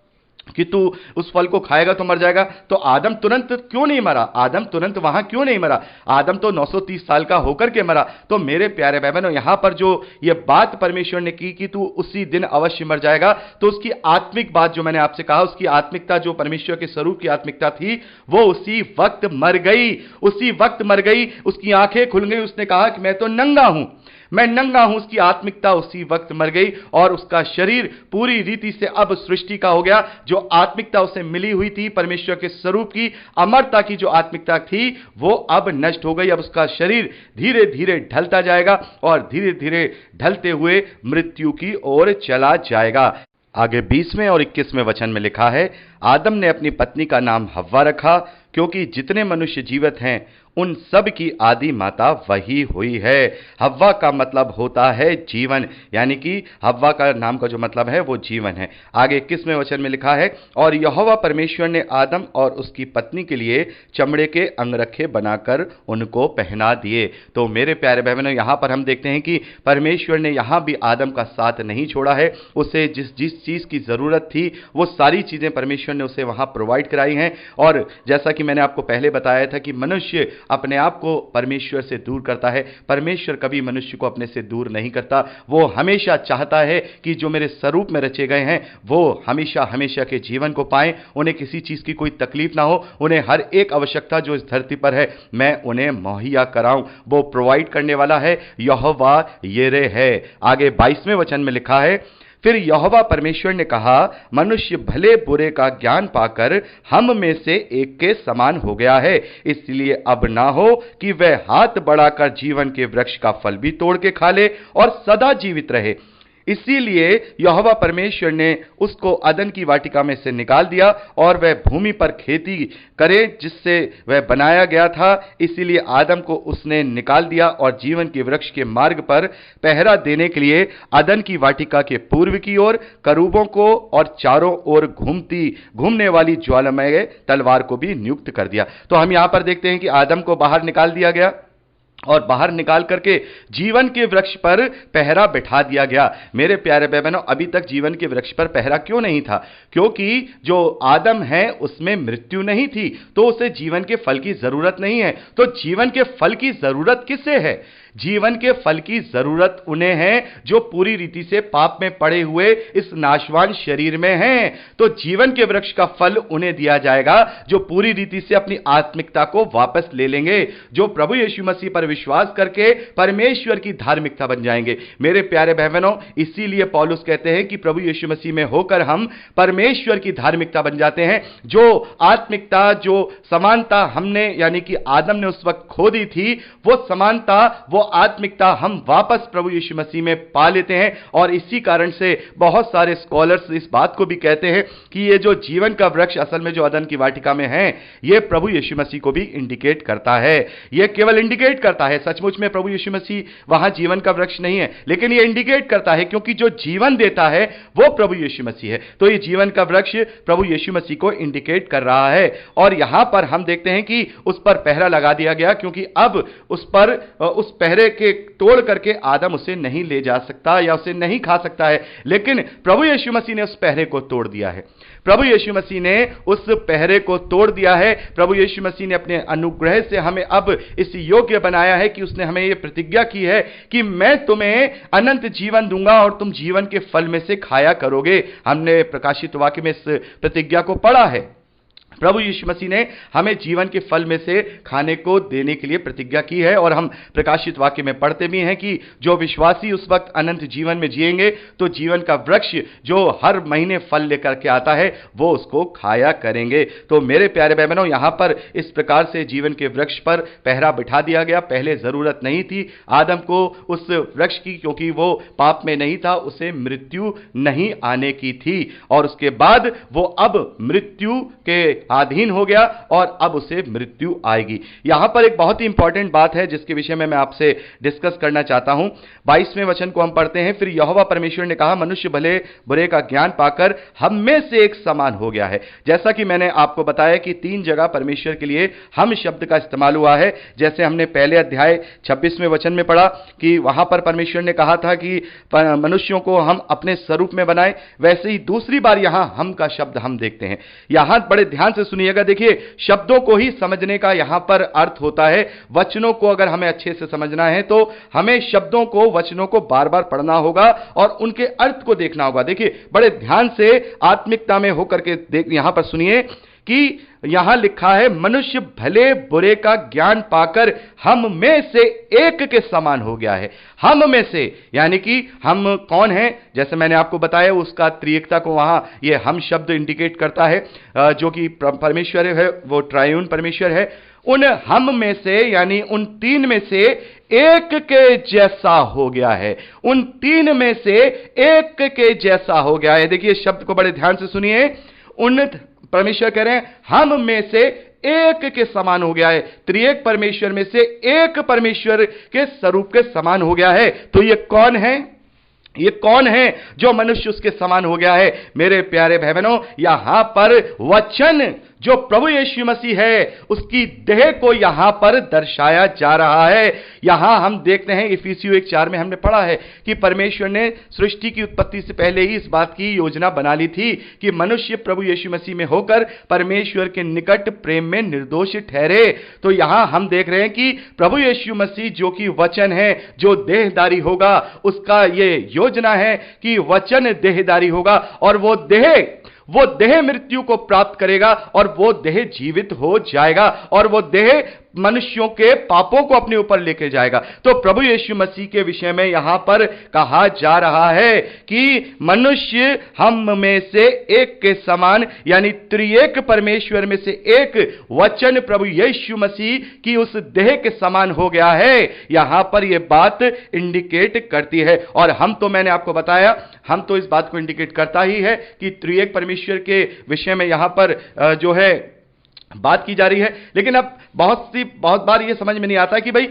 कि तू उस फल को खाएगा तो मर जाएगा, तो आदम तुरंत क्यों नहीं मरा? आदम तुरंत वहां क्यों नहीं मरा? आदम तो 930 साल का होकर के मरा। तो मेरे प्यारे भाई बहनों, यहां पर जो ये बात परमेश्वर ने की कि तू उसी दिन अवश्य मर जाएगा, तो उसकी आत्मिक बात जो मैंने आपसे कहा, उसकी आत्मिकता जो परमेश्वर के स्वरूप की आत्मिकता थी, वो उसी वक्त मर गई। उसी वक्त मर गई, उसकी आंखें खुल गई, उसने कहा कि मैं तो नंगा हूं, मैं नंगा हूं। उसकी आत्मिकता उसी वक्त मर गई, और उसका शरीर पूरी रीति से अब सृष्टि का हो गया। जो आत्मिकता उसे मिली हुई थी परमेश्वर के स्वरूप की, अमरता की जो आत्मिकता थी, वो अब नष्ट हो गई। अब उसका शरीर धीरे धीरे ढलता जाएगा, और धीरे धीरे ढलते हुए मृत्यु की ओर चला जाएगा। आगे 20वें और 21वें वचन में लिखा है, आदम ने अपनी पत्नी का नाम हव्वा रखा, क्योंकि जितने मनुष्य जीवित हैं उन सब की आदि माता वही हुई है। हव्वा का मतलब होता है जीवन, यानी कि हव्वा का नाम का जो मतलब है वो जीवन है। आगे 21वें वचन में लिखा है, और यहोवा परमेश्वर ने आदम और उसकी पत्नी के लिए चमड़े के अंगरखे बनाकर उनको पहना दिए। तो मेरे प्यारे बहनों, यहां पर हम देखते हैं कि परमेश्वर ने यहां भी आदम का साथ नहीं छोड़ा है। उसे जिस जिस चीज की जरूरत थी वो सारी चीजें परमेश्वर ने उसे वहां प्रोवाइड कराई हैं। और जैसा कि मैंने आपको पहले बताया था कि मनुष्य अपने आप को परमेश्वर से दूर करता है, परमेश्वर कभी मनुष्य को अपने से दूर नहीं करता। वो हमेशा चाहता है कि जो मेरे स्वरूप में रचे गए हैं वो हमेशा हमेशा के जीवन को पाएं, उन्हें किसी चीज की कोई तकलीफ ना हो, उन्हें हर एक आवश्यकता जो इस धरती पर है मैं उन्हें मुहैया कराऊं। वो प्रोवाइड करने वाला है, यहोवा यिरे है। आगे 22वें वचन में लिखा है, फिर यहोवा परमेश्वर ने कहा, मनुष्य भले बुरे का ज्ञान पाकर हम में से एक के समान हो गया है, इसलिए अब ना हो कि वह हाथ बढ़ाकर जीवन के वृक्ष का फल भी तोड़ के खा ले और सदा जीवित रहे। इसीलिए यहोवा परमेश्वर ने उसको अदन की वाटिका में से निकाल दिया, और वह भूमि पर खेती करे जिससे वह बनाया गया था। इसीलिए आदम को उसने निकाल दिया और जीवन के वृक्ष के मार्ग पर पहरा देने के लिए अदन की वाटिका के पूर्व की ओर करूबों को और चारों ओर घूमने वाली ज्वालामय तलवार को भी नियुक्त कर दिया। तो हम यहां पर देखते हैं कि आदम को बाहर निकाल दिया गया, और बाहर निकाल करके जीवन के वृक्ष पर पहरा बिठा दिया गया। मेरे प्यारे भाई बहनों, अभी तक जीवन के वृक्ष पर पहरा क्यों नहीं था? क्योंकि जो आदम है उसमें मृत्यु नहीं थी, तो उसे जीवन के फल की जरूरत नहीं है। तो जीवन के फल की जरूरत किसे है? जीवन के फल की जरूरत उन्हें है जो पूरी रीति से पाप में पड़े हुए इस नाशवान शरीर में हैं। तो जीवन के वृक्ष का फल उन्हें दिया जाएगा जो पूरी रीति से अपनी आत्मिकता को वापस ले लेंगे, जो प्रभु यीशु मसीह पर विश्वास करके परमेश्वर की धार्मिकता बन जाएंगे। मेरे प्यारे बहनों, इसीलिए पौलुस कहते हैं कि प्रभु यीशु मसीह में होकर हम परमेश्वर की धार्मिकता बन जाते हैं। जो आत्मिकता, जो समानता हमने यानी कि आदम ने उस वक्त खो दी थी, वो समानता, वो आत्मिकता हम वापस प्रभु यीशु मसीह में पा लेते हैं। और इसी कारण से बहुत सारे स्कॉलर्स इस बात को भी कहते हैं कि ये जो जीवन का वृक्ष असल में जो अदन की वाटिका में है, ये प्रभु यीशु मसीह को भी इंडिकेट करता है। ये केवल इंडिकेट करता है, सचमुच में प्रभु यीशु मसीह वहां जीवन का वृक्ष नहीं है, लेकिन ये इंडिकेट करता है क्योंकि जो जीवन देता है वो प्रभु यीशु मसीह है। तो ये जीवन का वृक्ष प्रभु यीशु मसीह को इंडिकेट कर रहा है। और यहां पर हम देखते हैं कि उस पर पहरा लगा दिया गया, क्योंकि अब उस पहरे के तोड़ करके आदम उसे नहीं ले जा सकता या उसे नहीं खा सकता है, लेकिन प्रभु यीशु मसीह ने उस पहरे को तोड़ दिया है। प्रभु यीशु मसीह ने उस पहरे को तोड़ दिया है। प्रभु यीशु मसीह ने अपने अनुग्रह से हमें अब इस योग्य बनाया है कि उसने हमें यह प्रतिज्ञा की है कि मैं तुम्हें अनंत जीवन दूंगा और तुम जीवन के फल में से खाया करोगे। हमने प्रकाशित वाक्य में इस प्रतिज्ञा को पढ़ा है। प्रभु यीशु मसीह ने हमें जीवन के फल में से खाने को देने के लिए प्रतिज्ञा की है। और हम प्रकाशित वाक्य में पढ़ते भी हैं कि जो विश्वासी उस वक्त अनंत जीवन में जिएंगे तो जीवन का वृक्ष जो हर महीने फल लेकर के आता है वो उसको खाया करेंगे। तो मेरे प्यारे भाई बहनों, यहां पर इस प्रकार से जीवन के वृक्ष पर पहरा बिठा दिया गया। पहले जरूरत नहीं थी आदम को उस वृक्ष की, क्योंकि वो पाप में नहीं था, उसे मृत्यु नहीं आने की थी। और उसके बाद वो अब मृत्यु के अधीन हो गया और अब उसे मृत्यु आएगी। यहां पर एक बहुत ही इंपॉर्टेंट बात है जिसके विषय में मैं आपसे डिस्कस करना चाहता हूं। 22वें वचन को हम पढ़ते हैं, फिर यहोवा परमेश्वर ने कहा, मनुष्य भले बुरे का ज्ञान पाकर हम में से एक समान हो गया है। जैसा कि मैंने आपको बताया कि 3 जगह परमेश्वर के लिए हम शब्द का इस्तेमाल हुआ है। जैसे हमने पहले अध्याय 26वें वचन में पढ़ा कि वहां पर परमेश्वर ने कहा था कि मनुष्यों को हम अपने स्वरूप में बनाए, वैसे ही दूसरी बार यहां हम का शब्द हम देखते हैं। यहां बड़े ध्यान से सुनिएगा, देखिए शब्दों को ही समझने का यहां पर अर्थ होता है। वचनों को अगर हमें अच्छे से समझना है तो हमें शब्दों को, वचनों को बार बार पढ़ना होगा और उनके अर्थ को देखना होगा। देखिए बड़े ध्यान से आत्मिकता में होकर के यहां पर सुनिए कि यहां लिखा है, मनुष्य भले बुरे का ज्ञान पाकर हम में से एक के समान हो गया है। हम में से यानी कि हम कौन हैं? जैसे मैंने आपको बताया उसका त्रिएकता को वहां ये हम शब्द इंडिकेट करता है, जो कि परमेश्वर है, वो ट्रायून परमेश्वर है। उन हम में से यानी उन 3 में से एक के जैसा हो गया है। उन 3 में से एक के जैसा हो गया है। देखिए शब्द को बड़े ध्यान से सुनिए। उन परमेश्वर कह रहे हैं हम में से एक के समान हो गया है। त्रिएक परमेश्वर में से एक परमेश्वर के स्वरूप के समान हो गया है। तो ये कौन है? ये कौन है जो मनुष्य उसके समान हो गया है? मेरे प्यारे भाई बहनों, यहां पर वचन जो प्रभु यीशु मसीह है उसकी देह को यहां पर दर्शाया जा रहा है। यहां हम देखते हैं इफिसियों 1:4 में हमने पढ़ा है कि परमेश्वर ने सृष्टि की उत्पत्ति से पहले ही इस बात की योजना बना ली थी कि मनुष्य प्रभु यीशु मसीह में होकर परमेश्वर के निकट प्रेम में निर्दोष ठहरे। तो यहां हम देख रहे हैं कि प्रभु यीशु मसीह जो कि वचन है, जो देहधारी होगा, उसका ये योजना है कि वचन देहधारी होगा और वो देह मृत्यु को प्राप्त करेगा और वो देह जीवित हो जाएगा और वो देह मनुष्यों के पापों को अपने ऊपर लेके जाएगा। तो प्रभु यीशु मसीह के विषय में यहां पर कहा जा रहा है कि मनुष्य हम में से एक के समान यानी त्रिएक परमेश्वर में से एक वचन प्रभु यीशु मसीह की उस देह के समान हो गया है। यहां पर यह बात इंडिकेट करती है। और हम तो मैंने आपको बताया, हम तो इस बात को इंडिकेट करता ही है कि त्रिएक परमेश्वर के विषय में यहां पर जो है बात की जा रही है। लेकिन अब बहुत बार ये समझ में नहीं आता कि भाई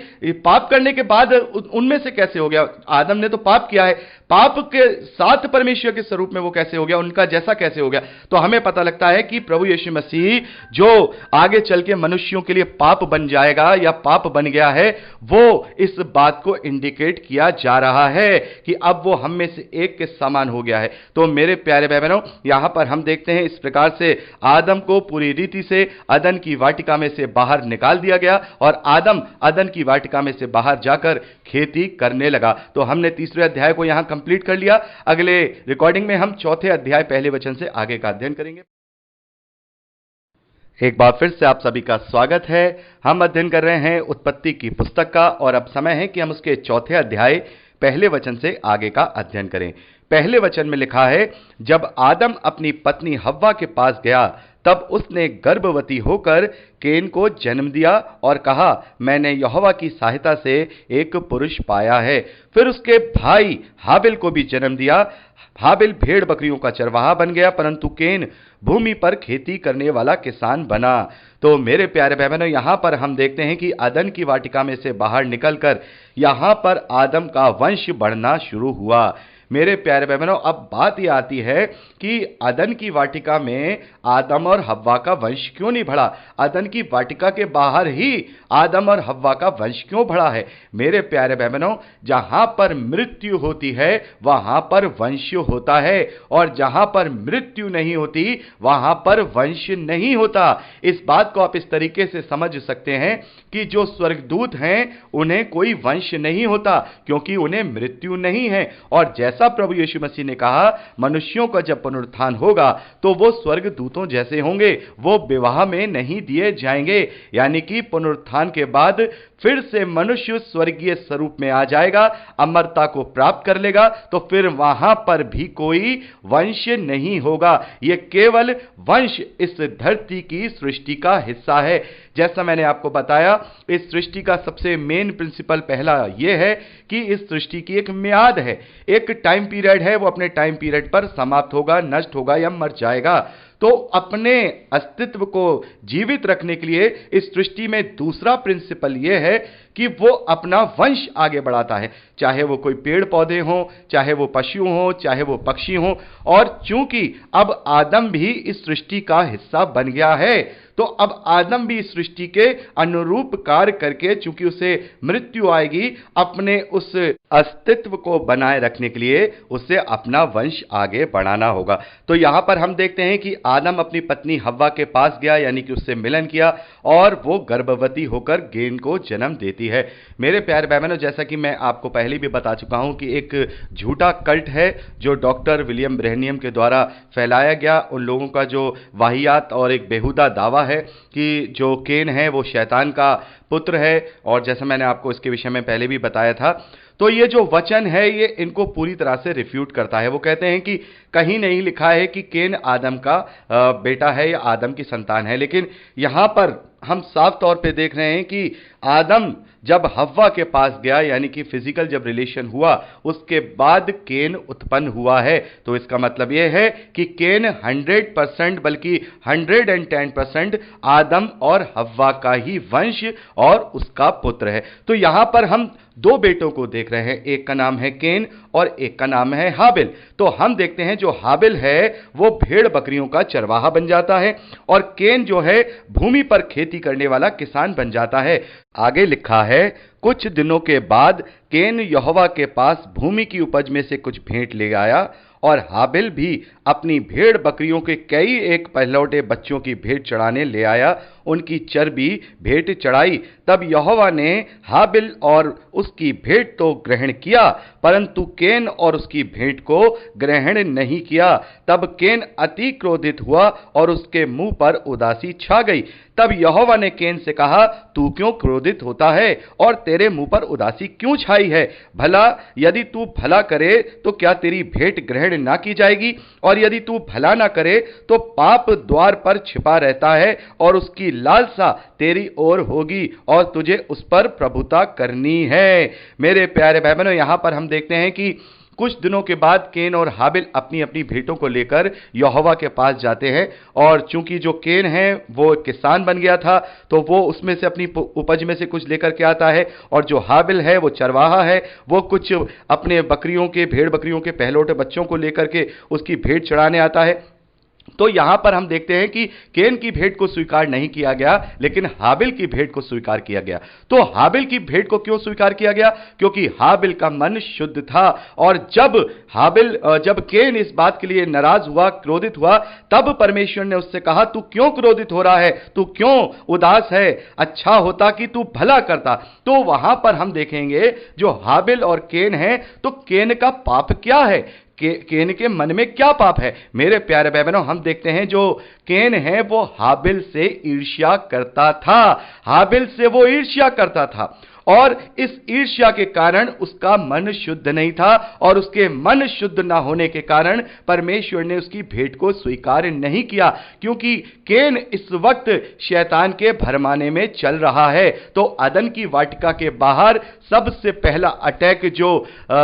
पाप करने के बाद उनमें से कैसे हो गया? आदम ने तो पाप किया है, पाप के साथ परमेश्वर के स्वरूप में वो कैसे हो गया, उनका जैसा कैसे हो गया? तो हमें पता लगता है कि प्रभु यीशु मसीह जो आगे चल के मनुष्यों के लिए पाप बन जाएगा या पाप बन गया है, वो इस बात को इंडिकेट किया जा रहा है कि अब वो हम में से एक के समान हो गया है। तो मेरे प्यारे भाई बहनों, यहां पर हम देखते हैं इस प्रकार से आदम को पूरी रीति से अदन की वाटिका में से बाहर निकाल दिया गया और आदम अदन की वाटिका में से बाहर जाकर खेती करने लगा। तो हमने 3रे अध्याय को यहां कंप्लीट कर लिया। अगले रिकॉर्डिंग में हम 4थे अध्याय पहले वचन से आगे का अध्ययन करेंगे। एक बार फिर से आप सभी का स्वागत है। हम अध्ययन कर रहे हैं उत्पत्ति की पुस्तक का और अब समय है कि हम उसके 4थे अध्याय पहले वचन से आगे का अध्ययन करें। पहले वचन में लिखा है, जब आदम अपनी पत्नी हव्वा के पास गया तब उसने गर्भवती होकर केन को जन्म दिया और कहा, मैंने यहोवा की सहायता से एक पुरुष पाया है। फिर उसके भाई हाबिल को भी जन्म दिया। हाबिल भेड़ बकरियों का चरवाहा बन गया, परंतु केन भूमि पर खेती करने वाला किसान बना। तो मेरे प्यारे भाई बहनों, यहां पर हम देखते हैं कि अदन की वाटिका में से बाहर निकलकर यहां पर आदम का वंश बढ़ना शुरू हुआ। मेरे प्यारे भाई बहनों, अब बात यह आती है कि अदन की वाटिका में आदम और हव्वा का वंश क्यों नहीं बढ़ा? अदन की वाटिका के बाहर ही आदम और हव्वा का वंश क्यों बढ़ा है? मेरे प्यारे भाई बहनों, जहां पर मृत्यु होती है वहां पर वंश होता है, और जहां पर मृत्यु नहीं होती वहां पर वंश नहीं होता। इस बात को आप इस तरीके से समझ सकते हैं कि जो स्वर्गदूत हैं उन्हें कोई वंश नहीं होता, क्योंकि उन्हें मृत्यु नहीं है। और जैसा प्रभु यीशु मसीह ने कहा, मनुष्यों का जब पुनरुत्थान होगा तो वो स्वर्गदूतों जैसे होंगे, वो विवाह में नहीं दिए जाएंगे। यानी कि पुनरुत्थान के बाद फिर से मनुष्य स्वर्गीय स्वरूप में आ जाएगा, अमरता को प्राप्त कर लेगा, तो फिर वहां पर भी कोई वंश नहीं होगा। यह केवल वंश इस धरती की सृष्टि का हिस्सा है। जैसा मैंने आपको बताया, इस सृष्टि का सबसे मेन प्रिंसिपल पहला यह है कि इस सृष्टि की एक मियाद है, एक टाइम पीरियड है, वो अपने टाइम पीरियड पर समाप्त होगा, नष्ट होगा या मर जाएगा। तो अपने अस्तित्व को जीवित रखने के लिए इस सृष्टि में दूसरा प्रिंसिपल यह है कि वो अपना वंश आगे बढ़ाता है, चाहे वो कोई पेड़ पौधे हों, चाहे वो पशु हों, चाहे वो पक्षी हों। और चूंकि अब आदम भी इस सृष्टि का हिस्सा बन गया है, तो अब आदम भी इस सृष्टि के अनुरूप कार्य करके, चूंकि उसे मृत्यु आएगी, अपने उस अस्तित्व को बनाए रखने के लिए उसे अपना वंश आगे बढ़ाना होगा। तो यहां पर हम देखते हैं कि आदम अपनी पत्नी हव्वा के पास गया, यानी कि उससे मिलन किया, और वो गर्भवती होकर केन को जन्म देती है। मेरे प्यारे भाई बहनों, जैसा कि मैं आपको पहले भी बता चुका हूं कि एक झूठा कल्ट है जो डॉक्टर विलियम ब्रैनियम के द्वारा फैलाया गया। उन लोगों का जो वाहियात और एक बेहुदा दावा है कि जो केन है वो शैतान का पुत्र है, और जैसा मैंने आपको इसके विषय में पहले भी बताया था, तो ये जो वचन है ये इनको पूरी तरह से रिफ्यूट करता है। वो कहते हैं कि कहीं नहीं लिखा है कि केन आदम का बेटा है या आदम की संतान है, लेकिन यहां पर हम साफ तौर पे देख रहे हैं कि आदम जब हव्वा के पास गया, यानी कि फिजिकल जब रिलेशन हुआ, उसके बाद केन उत्पन्न हुआ है। तो इसका मतलब यह है कि केन 100% बल्कि 110% आदम और हव्वा का ही वंश और उसका पुत्र है। तो यहां पर हम दो बेटों को देख रहे हैं, एक का नाम है केन और एक का नाम है हाबिल। तो हम देखते हैं जो हाबिल है वो भेड़ बकरियों का चरवाहा बन जाता है, और केन जो है भूमि पर खेती करने वाला किसान बन जाता है। आगे लिखा है, कुछ दिनों के बाद केन यहोवा के पास भूमि की उपज में से कुछ भेंट ले आया, और हाबिल भी अपनी भेड़ बकरियों के कई एक पहलौठे बच्चों की भेंट चढ़ाने ले आया, उनकी चर्बी भेंट चढ़ाई। तब यहोवा ने हाबिल और उसकी भेंट तो ग्रहण किया, परंतु केन और उसकी भेंट को ग्रहण नहीं किया। तब केन अति क्रोधित हुआ और उसके मुंह पर उदासी छा गई। तब यहोवा ने केन से कहा, तू क्यों क्रोधित होता है और तेरे मुंह पर उदासी क्यों छाई है? भला यदि तू भला करे तो क्या तेरी भेंट ग्रहण ना की जाएगी, और यदि तू भला ना करे तो पाप द्वार पर छिपा रहता है, और उसकी लालसा तेरी ओर होगी और तुझे उस पर प्रभुता करनी है। मेरे प्यारे भाई बहनों, यहां पर हम देखते हैं कि कुछ दिनों के बाद केन और हाबिल अपनी अपनी भेंटों को लेकर यहोवा के पास जाते हैं, और चूंकि जो केन है वो किसान बन गया था, तो वो उसमें से अपनी उपज में से कुछ लेकर के आता है, और जो हाबिल है वो चरवाहा है, वो कुछ अपने बकरियों के भेड़ बकरियों के पहलौठे बच्चों को लेकर के उसकी भेंट चढ़ाने आता है। तो यहां पर हम देखते हैं कि केन की भेंट को स्वीकार नहीं किया गया, लेकिन हाबिल की भेंट को स्वीकार किया गया। तो हाबिल की भेंट को क्यों स्वीकार किया गया? क्योंकि हाबिल का मन शुद्ध था, और जब केन इस बात के लिए नाराज हुआ, क्रोधित हुआ, तब परमेश्वर ने उससे कहा, तू क्यों क्रोधित हो रहा है, तू क्यों उदास है? अच्छा होता कि तू भला करता। तो वहां पर हम देखेंगे जो हाबिल और केन है, तो केन का पाप क्या है, केन के मन में क्या पाप है? मेरे प्यारे भाई बहनों, हम देखते हैं जो केन है वो हाबिल से ईर्ष्या करता था, हाबिल से वो ईर्ष्या करता था, और इस ईर्ष्या के कारण उसका मन शुद्ध नहीं था, और उसके मन शुद्ध ना होने के कारण परमेश्वर ने उसकी भेंट को स्वीकार नहीं किया, क्योंकि केन इस वक्त शैतान के भरमाने में चल रहा है। तो अदन की वाटिका के बाहर सबसे पहला अटैक जो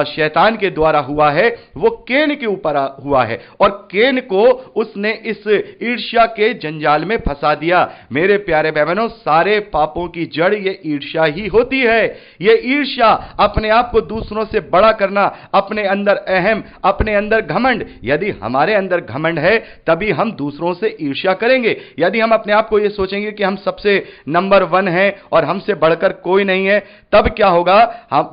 शैतान के द्वारा हुआ है वो केन के ऊपर हुआ है, और केन को उसने इस ईर्ष्या के जंजाल में फंसा दिया। मेरे प्यारे बहनों, सारे पापों की जड़ ये ईर्ष्या ही होती है। ये ईर्ष्या, अपने आप को दूसरों से बड़ा करना, अपने अंदर अहम, अपने अंदर घमंड। यदि हमारे अंदर घमंड है तभी हम दूसरों से ईर्ष्या करेंगे। यदि हम अपने आप को ये सोचेंगे कि हम सबसे नंबर 1 हैं और हमसे बढ़कर कोई नहीं है, तब क्या होगा?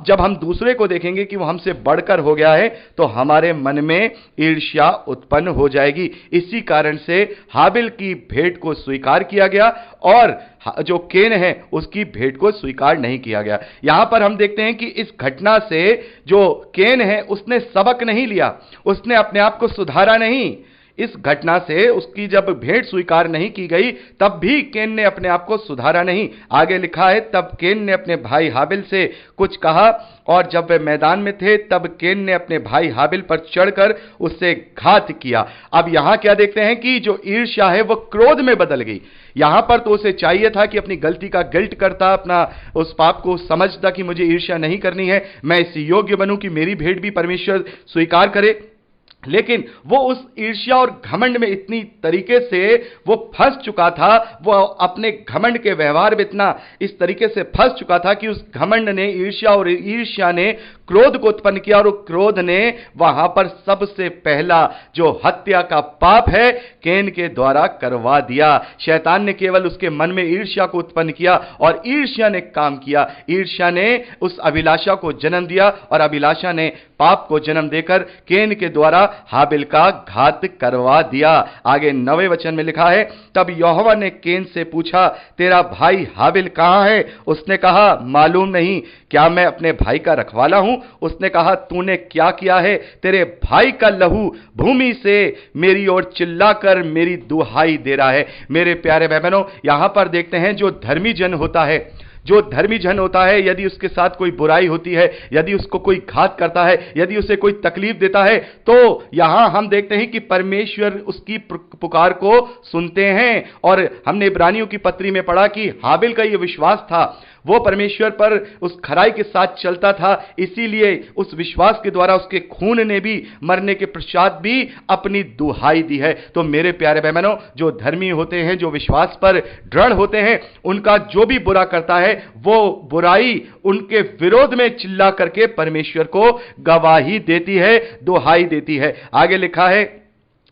जब हम दूसरे को देखेंगे कि वो हमसे बढ़कर हो गया है, तो हमारे मन में ईर्ष्या उत्पन्न हो जाएगी। इसी कारण से हाबिल की भेंट को स्वीकार किया गया और जो केन है उसकी भेंट को स्वीकार नहीं किया गया। यहां पर हम देखते हैं कि इस घटना से जो केन है उसने सबक नहीं लिया, उसने अपने आप को सुधारा नहीं। इस घटना से उसकी जब भेंट स्वीकार नहीं की गई तब भी केन ने अपने आप को सुधारा नहीं। आगे लिखा है, तब केन ने अपने भाई हाबिल से कुछ कहा, और जब वे मैदान में थे तब केन ने अपने भाई हाबिल पर चढ़कर उससे घात किया। अब यहां क्या देखते हैं कि जो ईर्ष्या है वो क्रोध में बदल गई। यहां पर तो उसे चाहिए था कि अपनी गलती का गिल्ट करता, अपना उस पाप को समझता कि मुझे ईर्ष्या नहीं करनी है, मैं इस योग्य बनूं कि मेरी भेंट भी परमेश्वर स्वीकार करे। लेकिन वो उस ईर्ष्या और घमंड में इतनी तरीके से वो फंस चुका था, वो अपने घमंड के व्यवहार में इतना इस तरीके से फंस चुका था कि उस घमंड ने, ईर्ष्या और ईर्ष्या ने क्रोध को उत्पन्न किया, और उस क्रोध ने वहां पर सबसे पहला जो हत्या का पाप है केन के द्वारा करवा दिया। शैतान ने केवल उसके मन में ईर्ष्या को उत्पन्न किया और ईर्ष्या ने काम किया। ईर्ष्या ने उस अभिलाषा को जन्म दिया और अभिलाषा ने पाप को जन्म देकर केन के द्वारा हाबिल का घात करवा दिया। आगे 9वें वचन में लिखा है, तब यहोवा ने केन से पूछा, तेरा भाई हाबिल कहां है? उसने कहा, मालूम नहीं, क्या मैं अपने भाई का रखवाला हूं? उसने कहा, तूने क्या किया है? तेरे भाई का लहू भूमि से मेरी ओर चिल्लाकर मेरी दुहाई दे रहा है। मेरे प्यारे बहनों, यहां पर देखते हैं जो धर्मी जन होता है, जो धर्मी जन होता है, यदि उसके साथ कोई बुराई होती है, यदि उसको कोई घात करता है, यदि उसे कोई तकलीफ देता है, तो यहां हम देखते हैं कि परमेश्वर उसकी पुकार को सुनते हैं। और हमने इब्रानियों की पत्री में पढ़ा कि हाबिल का यह विश्वास था, वो परमेश्वर पर उस खराई के साथ चलता था, इसीलिए उस विश्वास के द्वारा उसके खून ने भी मरने के पश्चात भी अपनी दुहाई दी है। तो मेरे प्यारे बहनों, जो धर्मी होते हैं, जो विश्वास पर दृढ़ होते हैं, उनका जो भी बुरा करता है वो बुराई उनके विरोध में चिल्ला करके परमेश्वर को गवाही देती है, दुहाई देती है। आगे लिखा है,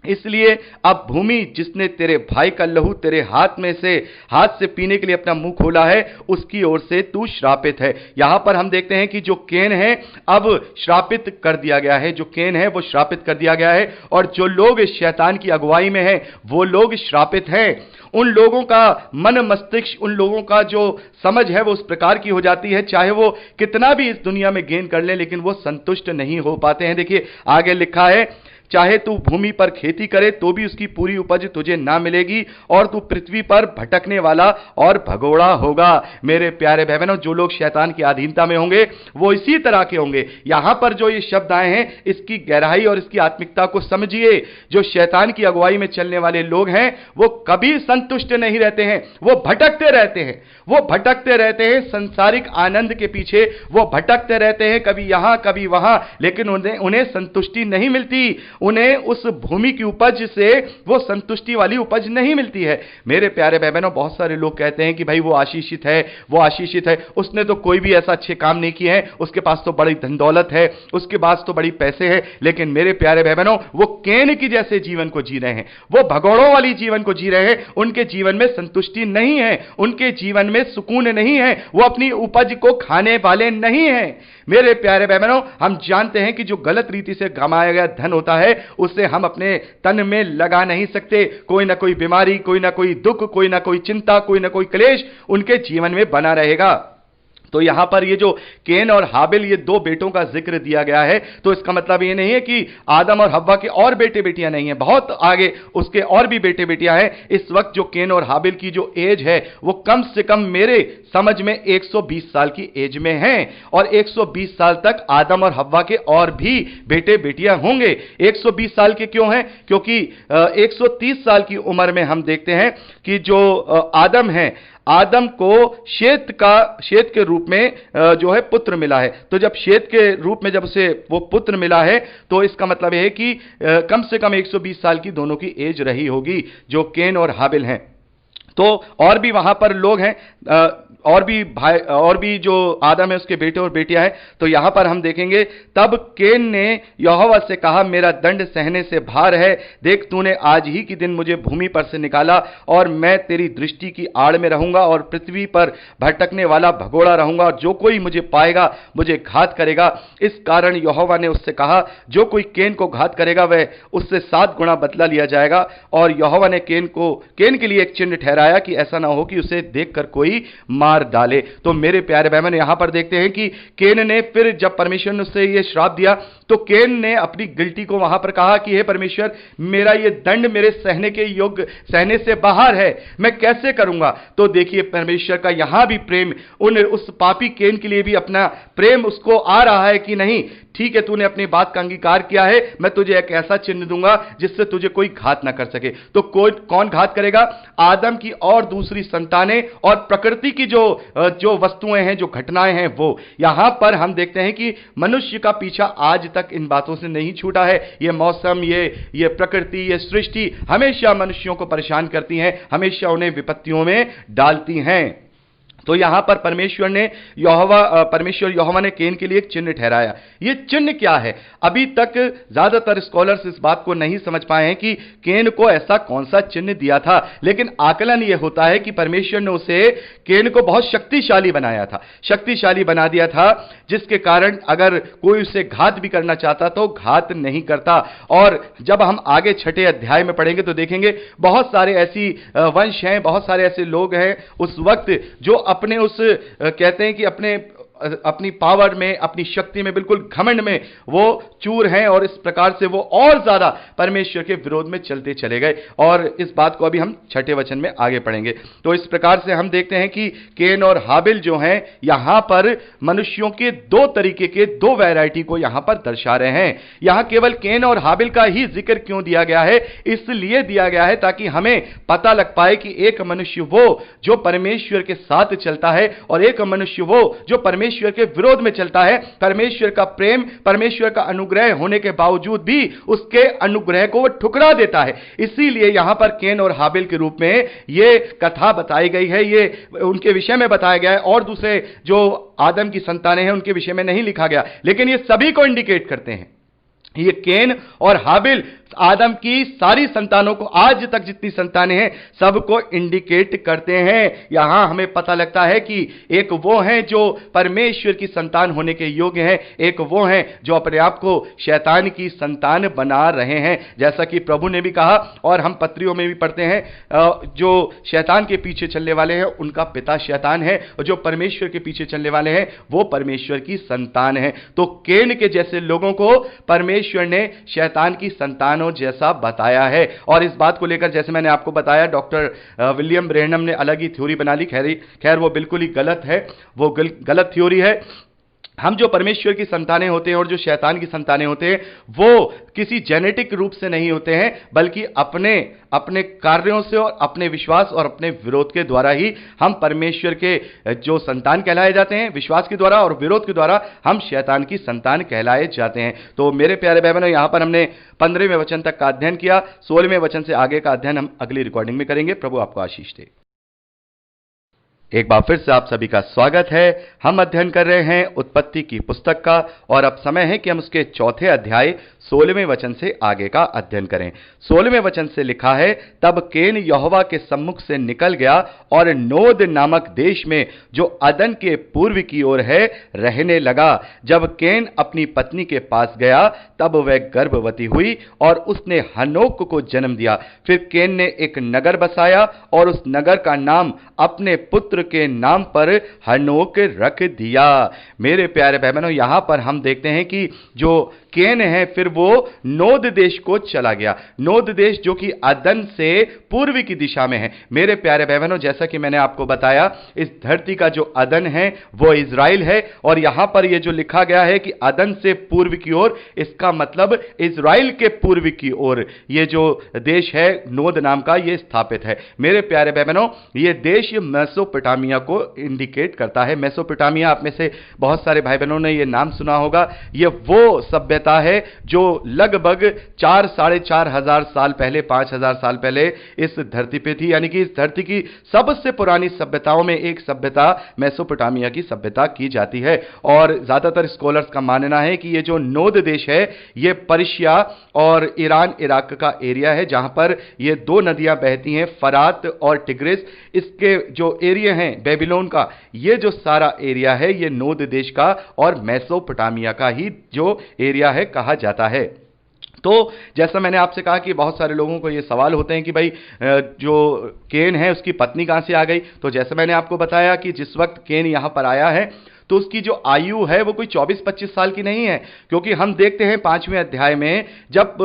इसलिए अब भूमि जिसने तेरे भाई का लहू तेरे हाथ से पीने के लिए अपना मुंह खोला है, उसकी ओर से तू श्रापित है। यहां पर हम देखते हैं कि जो केन है अब श्रापित कर दिया गया है, जो केन है वो श्रापित कर दिया गया है, और जो लोग शैतान की अगुवाई में हैं वो लोग श्रापित हैं। उन लोगों का मन मस्तिष्क, उन लोगों का जो समझ है वो उस प्रकार की हो जाती है, चाहे वो कितना भी इस दुनिया में गेन कर ले, लेकिन वो संतुष्ट नहीं हो पाते हैं। देखिए आगे लिखा है, चाहे तू भूमि पर खेती करे तो भी उसकी पूरी उपज तुझे ना मिलेगी, और तू पृथ्वी पर भटकने वाला और भगोड़ा होगा। मेरे प्यारे बहनों, जो लोग शैतान की अधीनता में होंगे वो इसी तरह के होंगे। यहां पर जो ये शब्द आए हैं, इसकी गहराई और इसकी आत्मिकता को समझिए। जो शैतान की अगुवाई में चलने वाले लोग हैं वो कभी संतुष्ट नहीं रहते हैं, वो भटकते रहते हैं, वो भटकते रहते हैं संसारिक आनंद के पीछे, वो भटकते रहते हैं कभी यहां कभी वहां, लेकिन उन्हें संतुष्टि नहीं मिलती। उन्हें उस भूमि की उपज से वो संतुष्टि वाली उपज नहीं मिलती है। मेरे प्यारे बहनों, बहुत सारे लोग कहते हैं कि भाई वो आशीषित है, वो आशीषित है, उसने तो कोई भी ऐसा अच्छे काम नहीं किए हैं, उसके पास तो बड़ी धन दौलत है, उसके पास तो बड़ी पैसे हैं। लेकिन मेरे प्यारे बहनों, वो केन की जैसे जीवन को जी रहे हैं, वो भगोड़ों वाली जीवन को जी रहे हैं। उनके जीवन में संतुष्टि नहीं है, उनके जीवन में सुकून नहीं है, वो अपनी उपज को खाने वाले नहीं हैं। मेरे प्यारे बहनों, हम जानते हैं कि जो गलत रीति से कमाया गया धन होता है उसे हम अपने तन में लगा नहीं सकते। कोई ना कोई बीमारी, कोई ना कोई दुख, कोई ना कोई चिंता, कोई ना कोई क्लेश उनके जीवन में बना रहेगा। तो यहां पर ये जो केन और हाबिल, ये दो बेटों का जिक्र दिया गया है, तो इसका मतलब ये नहीं है कि आदम और हव्वा के और बेटे बेटियां नहीं हैं, बहुत आगे उसके और भी बेटे बेटियां हैं। इस वक्त जो केन और हाबिल की जो एज है वो कम से कम मेरे समझ में 120 साल की एज में हैं, और 120 साल तक आदम और हव्वा के और भी बेटे बेटियां होंगे। 120 साल के क्यों हैं? क्योंकि 130 साल की उम्र में हम देखते हैं कि जो आदम है, आदम को शेत के रूप में जो है पुत्र मिला है। तो जब शेत के रूप में जब उसे वो पुत्र मिला है, तो इसका मतलब यह है कि कम से कम 120 साल की दोनों की एज रही होगी, जो केन और हाबिल हैं। तो और भी वहां पर लोग हैं, और भी भाई, और भी जो आदम है उसके बेटे और बेटियां हैं। तो यहां पर हम देखेंगे, तब केन ने यहोवा से कहा, मेरा दंड सहने से भार है, देख तूने आज ही के दिन मुझे भूमि पर से निकाला, और मैं तेरी दृष्टि की आड़ में रहूंगा और पृथ्वी पर भटकने वाला भगोड़ा रहूंगा, और जो कोई मुझे पाएगा मुझे घात करेगा। इस कारण यहोवा ने उससे कहा, जो कोई केन को घात करेगा वह उससे 7 गुना बदला लिया जाएगा। और यहोवा ने केन के लिए एक चिन्ह ठहराया कि ऐसा ना हो कि उसे देखकर कोई मार डाले। तो मेरे प्यारे बहन, यहां पर देखते हैं कि केन ने फिर जब परमेश्वर ने उससे यह श्राप दिया, तो केन ने अपनी गिल्टी को वहां पर कहा कि हे परमेश्वर, मेरा यह दंड मेरे सहने के योग्य, सहने से बाहर है, मैं कैसे करूंगा। तो देखिए परमेश्वर का यहां भी प्रेम, उस पापी केन के लिए भी अपना प्रेम उसको आ रहा है कि नहीं, ठीक है, तूने अपनी बात का अंगीकार किया है, मैं तुझे एक ऐसा चिन्ह दूंगा जिससे तुझे कोई घात ना कर सके। तो कौन घात करेगा? आदम की और दूसरी संतानें और प्रकृति की जो वस्तुएं हैं, जो घटनाएं हैं, वो। यहां पर हम देखते हैं कि मनुष्य का पीछा आज तक इन बातों से नहीं छूटा है। ये मौसम, ये प्रकृति, ये सृष्टि हमेशा मनुष्यों को परेशान करती हैं, हमेशा उन्हें विपत्तियों में डालती हैं। तो यहां पर परमेश्वर यहोवा ने केन के लिए एक चिन्ह ठहराया। यह चिन्ह क्या है? अभी तक ज्यादातर स्कॉलर्स इस बात को नहीं समझ पाए हैं कि केन को ऐसा कौन सा चिन्ह दिया था, लेकिन आकलन यह होता है कि परमेश्वर ने उसे, केन को बहुत शक्तिशाली बनाया था, शक्तिशाली बना दिया था, जिसके कारण अगर कोई उसे घात भी करना चाहता तो घात नहीं करता। और जब हम आगे 6 अध्याय में पढ़ेंगे तो देखेंगे बहुत सारे ऐसी वंश हैं, बहुत सारे ऐसे लोग हैं उस वक्त जो अपने उस कहते हैं कि अपनी पावर में, अपनी शक्ति में, बिल्कुल घमंड में वो चूर हैं, और इस प्रकार से वो और ज्यादा परमेश्वर के विरोध में चलते चले गए। और इस बात को अभी हम 6 वचन में आगे पढ़ेंगे। तो इस प्रकार से हम देखते हैं कि केन और हाबिल जो हैं, यहां पर मनुष्यों के 2 तरीके के, 2 वैरायटी को यहां पर दर्शा रहे हैं। यहां केवल केन और हाबिल का ही जिक्र क्यों दिया गया है? इसलिए दिया गया है ताकि हमें पता लग पाए कि एक मनुष्य वो जो परमेश्वर के साथ चलता है, और एक मनुष्य वो जो परमेश्वर के विरोध में चलता है। परमेश्वर का प्रेम, परमेश्वर का अनुग्रह होने के बावजूद भी उसके अनुग्रह को वो ठुकरा देता है। इसीलिए यहां पर केन और हाबिल के रूप में ये कथा बताई गई है, ये उनके विषय में बताया गया है, और दूसरे जो आदम की संतानें हैं उनके विषय में नहीं लिखा गया, लेकिन ये सभी को इंडिकेट करते हैं। ये केन और हाबिल आदम की सारी संतानों को, आज तक जितनी संतानें हैं सबको इंडिकेट करते हैं। यहां हमें पता लगता है कि एक वो हैं जो परमेश्वर की संतान होने के योग्य हैं, एक वो हैं जो अपने आप को शैतान की संतान बना रहे हैं। जैसा कि प्रभु ने भी कहा, और हम पत्रियों में भी पढ़ते हैं, जो शैतान के पीछे चलने वाले हैं उनका पिता शैतान है, और जो परमेश्वर के पीछे चलने वाले हैं वो परमेश्वर की संतान है। तो केन के जैसे लोगों को परमेश्वर ने शैतान की संतानों जैसा बताया है। और इस बात को लेकर, जैसे मैंने आपको बताया, डॉक्टर विलियम ब्रैनम ने अलग ही थ्योरी बना ली। खैर वो बिल्कुल ही गलत है, वो गलत थ्योरी है। हम जो परमेश्वर की संतानें होते हैं और जो शैतान की संतानें होते हैं, वो किसी जेनेटिक रूप से नहीं होते हैं, बल्कि अपने कार्यों से और अपने विश्वास और अपने विरोध के द्वारा ही हम परमेश्वर के जो संतान कहलाए जाते हैं। विश्वास के द्वारा और विरोध के द्वारा हम शैतान की संतान कहलाए जाते हैं। तो मेरे प्यारे भाई बहनों, यहां पर हमने 15वें वचन तक का अध्ययन किया। 16वें वचन से आगे का अध्ययन हम अगली रिकॉर्डिंग में करेंगे। प्रभु आपको आशीष दे। एक बार फिर से आप सभी का स्वागत है। हम अध्ययन कर रहे हैं उत्पत्ति की पुस्तक का, और अब समय है कि हम उसके 4थे अध्याय 16वें वचन से आगे का अध्ययन करें। 16वें वचन से लिखा है, तब केन यहोवा के सम्मुख से निकल गया और नोद नामक देश में जो अदन के पूर्व की ओर है रहने लगा। जब केन अपनी पत्नी के पास गया तब वह गर्भवती हुई और उसने हनोक को जन्म दिया। फिर केन ने एक नगर बसाया और उस नगर का नाम अपने पुत्र पुत्र के नाम पर हनोक रख दिया। मेरे प्यारे भाई बहनों, यहां पर हम देखते हैं कि जो केन है फिर वो नोद देश को चला गया। नोद देश जो कि अदन से पूर्व की दिशा में है। मेरे प्यारे भाई बहनों, जैसा कि मैंने आपको बताया, इस धरती का जो अदन है वो इजराइल है, और यहां पर ये जो लिखा गया है कि अदन से पूर्व की ओर, इसका मतलब इजराइल के पूर्व की ओर ये जो देश है नोद नाम का, ये स्थापित है। मेरे प्यारे भाई बहनों, ये देश मेसोपोटामिया को इंडिकेट करता है। मेसोपोटामिया, आप में से बहुत सारे भाई बहनों ने ये नाम सुना होगा। ये वो सभ्यता है जो लगभग 4-4,500 साल पहले, 5,000 साल पहले इस धरती पे थी। यानी कि इस धरती की सबसे पुरानी सभ्यताओं में एक सभ्यता मेसोपोटामिया की सभ्यता की जाती है। और ज्यादातर स्कॉलर्स का मानना है कि ये जो नोद देश है ये पर्शिया और ईरान इराक का एरिया है, जहां पर ये दो नदियां बहती हैं, फरात और टिग्रिस। इसके जो एरिया हैं बेबीलोन का, ये जो सारा एरिया है ये नोद देश का और मेसोपोटामिया का ही जो एरिया है कहा जाता है। तो जैसा मैंने आपसे कहा कि बहुत सारे लोगों को ये सवाल होते हैं कि भाई जो केन है उसकी पत्नी कहां से आ गई। तो जैसे मैंने आपको बताया कि जिस वक्त केन यहां पर आया है तो उसकी जो आयु है वो कोई 24-25 साल की नहीं है, क्योंकि हम देखते हैं 5वें अध्याय में जब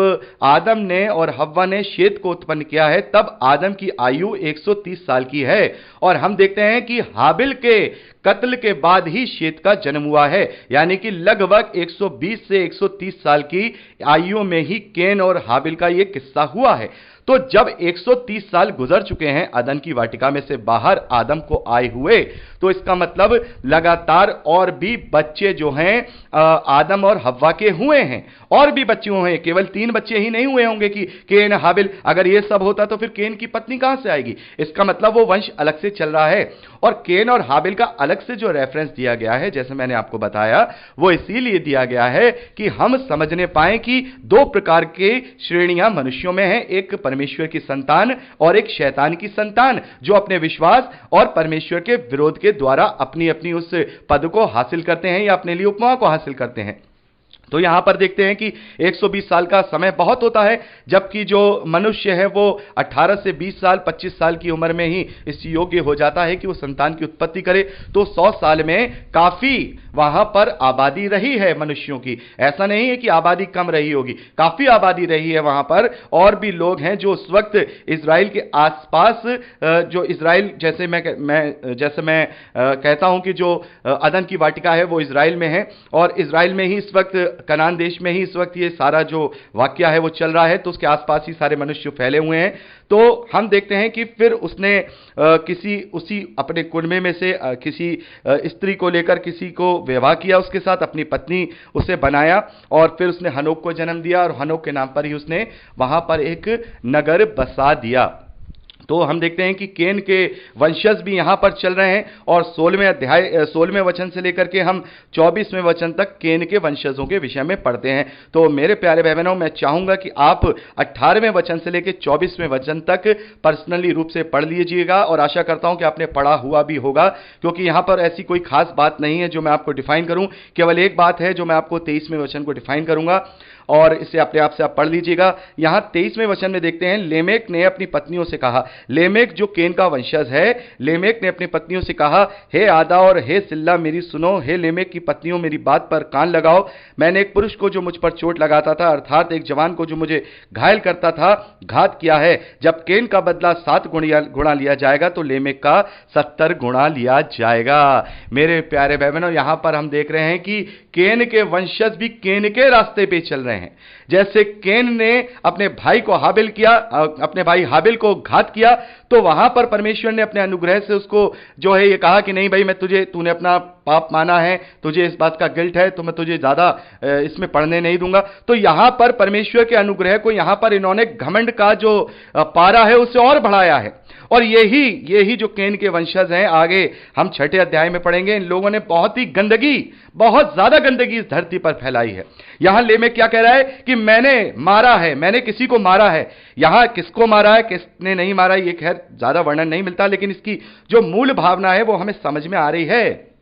आदम ने और हव्वा ने शेत को उत्पन्न किया है तब आदम की आयु 130 साल की है। और हम देखते हैं कि हाबिल के कत्ल के बाद ही शेत का जन्म हुआ है, यानी कि लगभग 120 से 130 साल की आयु में ही केन और हाबिल का यह किस्सा हुआ है। तो जब 130 साल गुजर चुके हैं अदन की वाटिका में से बाहर आदम को आए हुए, तो इसका मतलब लगातार और भी बच्चे जो हैं आदम और हव्वा के हुए हैं, और भी बच्चे हुए हैं। केवल 3 बच्चे ही नहीं हुए होंगे कि केन हाबिल। अगर यह सब होता तो फिर केन की पत्नी कहां से आएगी? इसका मतलब वो वंश अलग से चल रहा है। और केन और हाबिल का अलग से जो रेफरेंस दिया गया है, जैसे मैंने आपको बताया, वो इसीलिए दिया गया है कि हम समझने पाए कि 2 प्रकार के श्रेणियां मनुष्यों में हैं, एक परमेश्वर की संतान और एक शैतान की संतान, जो अपने विश्वास और परमेश्वर के विरोध के द्वारा अपनी अपनी उस पद को हासिल करते हैं या अपने लिए उपमा को हासिल करते हैं। तो यहां पर देखते हैं कि 120 साल का समय बहुत होता है, जबकि जो मनुष्य है वो 18 से 20 साल 25 साल की उम्र में ही इस योग्य हो जाता है कि वो संतान की उत्पत्ति करे। तो 100 साल में काफी वहां पर आबादी रही है मनुष्यों की। ऐसा नहीं है कि आबादी कम रही होगी, काफी आबादी रही है वहां पर। और भी लोग हैं जो उस वक्त इजराइल के आसपास, जो इजराइल जैसे मैं कहता हूं कि जो अदन की वाटिका है वो इजराइल में है, और इजराइल में ही इस वक्त, कनान देश में ही इस वक्त ये सारा जो वाक्या है वो चल रहा है। तो उसके आसपास ही सारे मनुष्य फैले हुए हैं। तो हम देखते हैं कि फिर उसने उसी अपने कुनबे में से किसी स्त्री को लेकर किसी को विवाह किया, उसके साथ अपनी पत्नी उसे बनाया, और फिर उसने हनोक को जन्म दिया, और हनोक के नाम पर ही उसने वहां पर एक नगर बसा दिया। तो हम देखते हैं कि केन के वंशज भी यहां पर चल रहे हैं, और 16वें वचन से लेकर के हम 24वें वचन तक केन के वंशजों के विषय में पढ़ते हैं। तो मेरे प्यारे भाई बहनों, मैं चाहूंगा कि आप 18वें वचन से लेकर 24वें वचन तक पर्सनली रूप से पढ़ लीजिएगा, और आशा करता हूं कि आपने पढ़ा हुआ भी होगा, क्योंकि यहां पर ऐसी कोई खास बात नहीं है जो मैं आपको डिफाइन करूं। केवल एक बात है जो मैं आपको 23वें वचन को डिफाइन करूंगा, और इसे अपने आप से आप पढ़ लीजिएगा। यहां 23वें वचन में देखते हैं, लेमेक ने अपनी पत्नियों से कहा। लेमेक जो केन का वंशज है, लेमेक ने अपनी पत्नियों से कहा, हे आदा और हे सिल्ला मेरी सुनो, हे लेमेक की पत्नियों मेरी बात पर कान लगाओ। मैंने एक पुरुष को जो मुझ पर चोट लगाता था, अर्थात एक जवान को जो मुझे घायल करता था, घात किया है। जब केन का बदला 7 गुणा लिया जाएगा तो लेमेक का 70 गुणा लिया जाएगा। मेरे प्यारे भाई बहनों, यहां पर हम देख रहे हैं कि केन के वंशज भी केन के रास्ते पे चल रहे हैं। जैसे केन ने अपने भाई को हाबिल किया, अपने भाई हाबिल को घात किया, तो वहां पर परमेश्वर ने अपने अनुग्रह से उसको जो है ये कहा कि नहीं भाई, तूने अपना पाप माना है, तुझे इस बात का गिल्ट है, तो मैं तुझे ज्यादा इसमें पढ़ने नहीं दूंगा। तो यहां पर परमेश्वर के अनुग्रह को यहां पर इन्होंने घमंड का जो पारा है उसे और बढ़ाया है। और यही जो केन के वंशज हैं, आगे हम 6ठे अध्याय में पढ़ेंगे, इन लोगों ने बहुत ही गंदगी, बहुत ज्यादा गंदगी इस धरती पर फैलाई है। यहां लेमेक क्या कह रहा है कि मैंने मारा है, मैंने किसी को मारा है। यहां किसको मारा है, किसने नहीं मारा है, ये खैर ज्यादा वर्णन नहीं मिलता, लेकिन इसकी जो मूल भावना है वो हमें समझ में आ रही है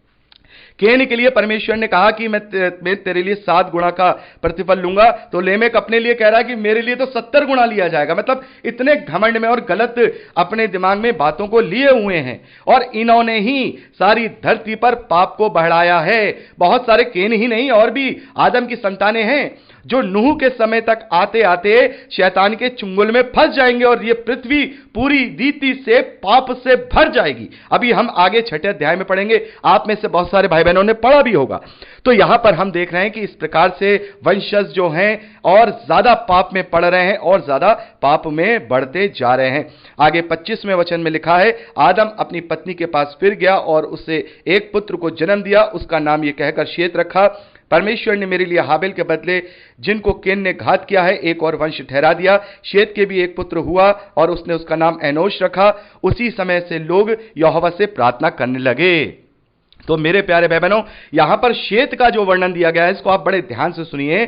केन के लिए परमेश्वर ने कहा कि मैं तेरे लिए 7 गुना का प्रतिफल लूंगा, तो लेमेक अपने लिए कह रहा है कि मेरे लिए तो 70 गुना लिया जाएगा। मतलब इतने घमंड में और गलत अपने दिमाग में बातों को लिए हुए हैं, और इन्होंने ही सारी धरती पर पाप को बढ़ाया है। बहुत सारे केन ही नहीं, और भी आदम की संतानें हैं जो नूह के समय तक आते आते शैतान के चुंगल में फंस जाएंगे, और यह पृथ्वी पूरी रीति से पाप से भर जाएगी। अभी हम आगे 6ठे अध्याय में पढ़ेंगे, आप में से बहुत सारे भाई बहनों ने पढ़ा भी होगा। तो यहां पर हम देख रहे हैं कि इस प्रकार से वंशज जो हैं और ज्यादा पाप में पड़ रहे हैं और ज्यादा पाप में बढ़ते जा रहे हैं। आगे 25वें वचन में लिखा है, आदम अपनी पत्नी के पास फिर गया और उससे एक पुत्र को जन्म दिया, उसका नाम यह कहकर शेत रखा। परमेश्वर ने मेरे लिए हाबिल के बदले जिनको केन ने घात किया है एक और वंश ठहरा दिया। शेत के भी एक पुत्र हुआ और उसने उसका नाम एनोश रखा। उसी समय से लोग यहोवा से प्रार्थना करने लगे। तो मेरे प्यारे भाई बहनों, यहां पर शेत का जो वर्णन दिया गया है, इसको आप बड़े ध्यान से सुनिए।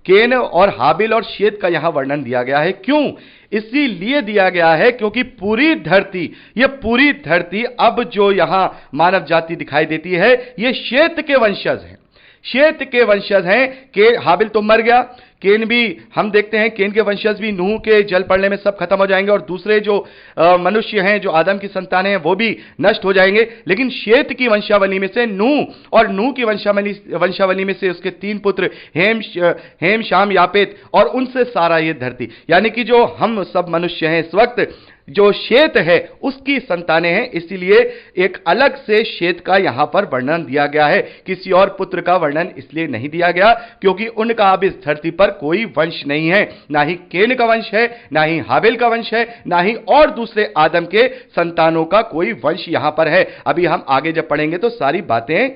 केन और हाबिल और शेत का यहां वर्णन दिया गया है। क्यों? इसीलिए दिया गया है क्योंकि पूरी धरती अब जो यहां मानव जाति दिखाई देती है, यह शेत के वंशज हैं। शेत के वंशज हैं। के हाबिल तो मर गया, केन भी हम देखते हैं केन के वंशज भी नूह के जल पड़ने में सब खत्म हो जाएंगे, और दूसरे जो मनुष्य हैं, जो आदम की संतानें हैं, वो भी नष्ट हो जाएंगे। लेकिन शेत की वंशावली में से नूह, और नूह की वंशावली में से उसके 3 पुत्र हेम, शाम, यापेत, और उनसे सारा ये धरती, यानी कि जो हम सब मनुष्य हैं इस वक्त, जो शेत है उसकी संतानें हैं। इसीलिए एक अलग से शेत का यहां पर वर्णन दिया गया है। किसी और पुत्र का वर्णन इसलिए नहीं दिया गया क्योंकि उनका अब इस धरती पर कोई वंश नहीं है। ना ही केन का वंश है, ना ही हाबिल का वंश है, ना ही और दूसरे आदम के संतानों का कोई वंश यहां पर है। अभी हम आगे जब पढ़ेंगे तो सारी बातें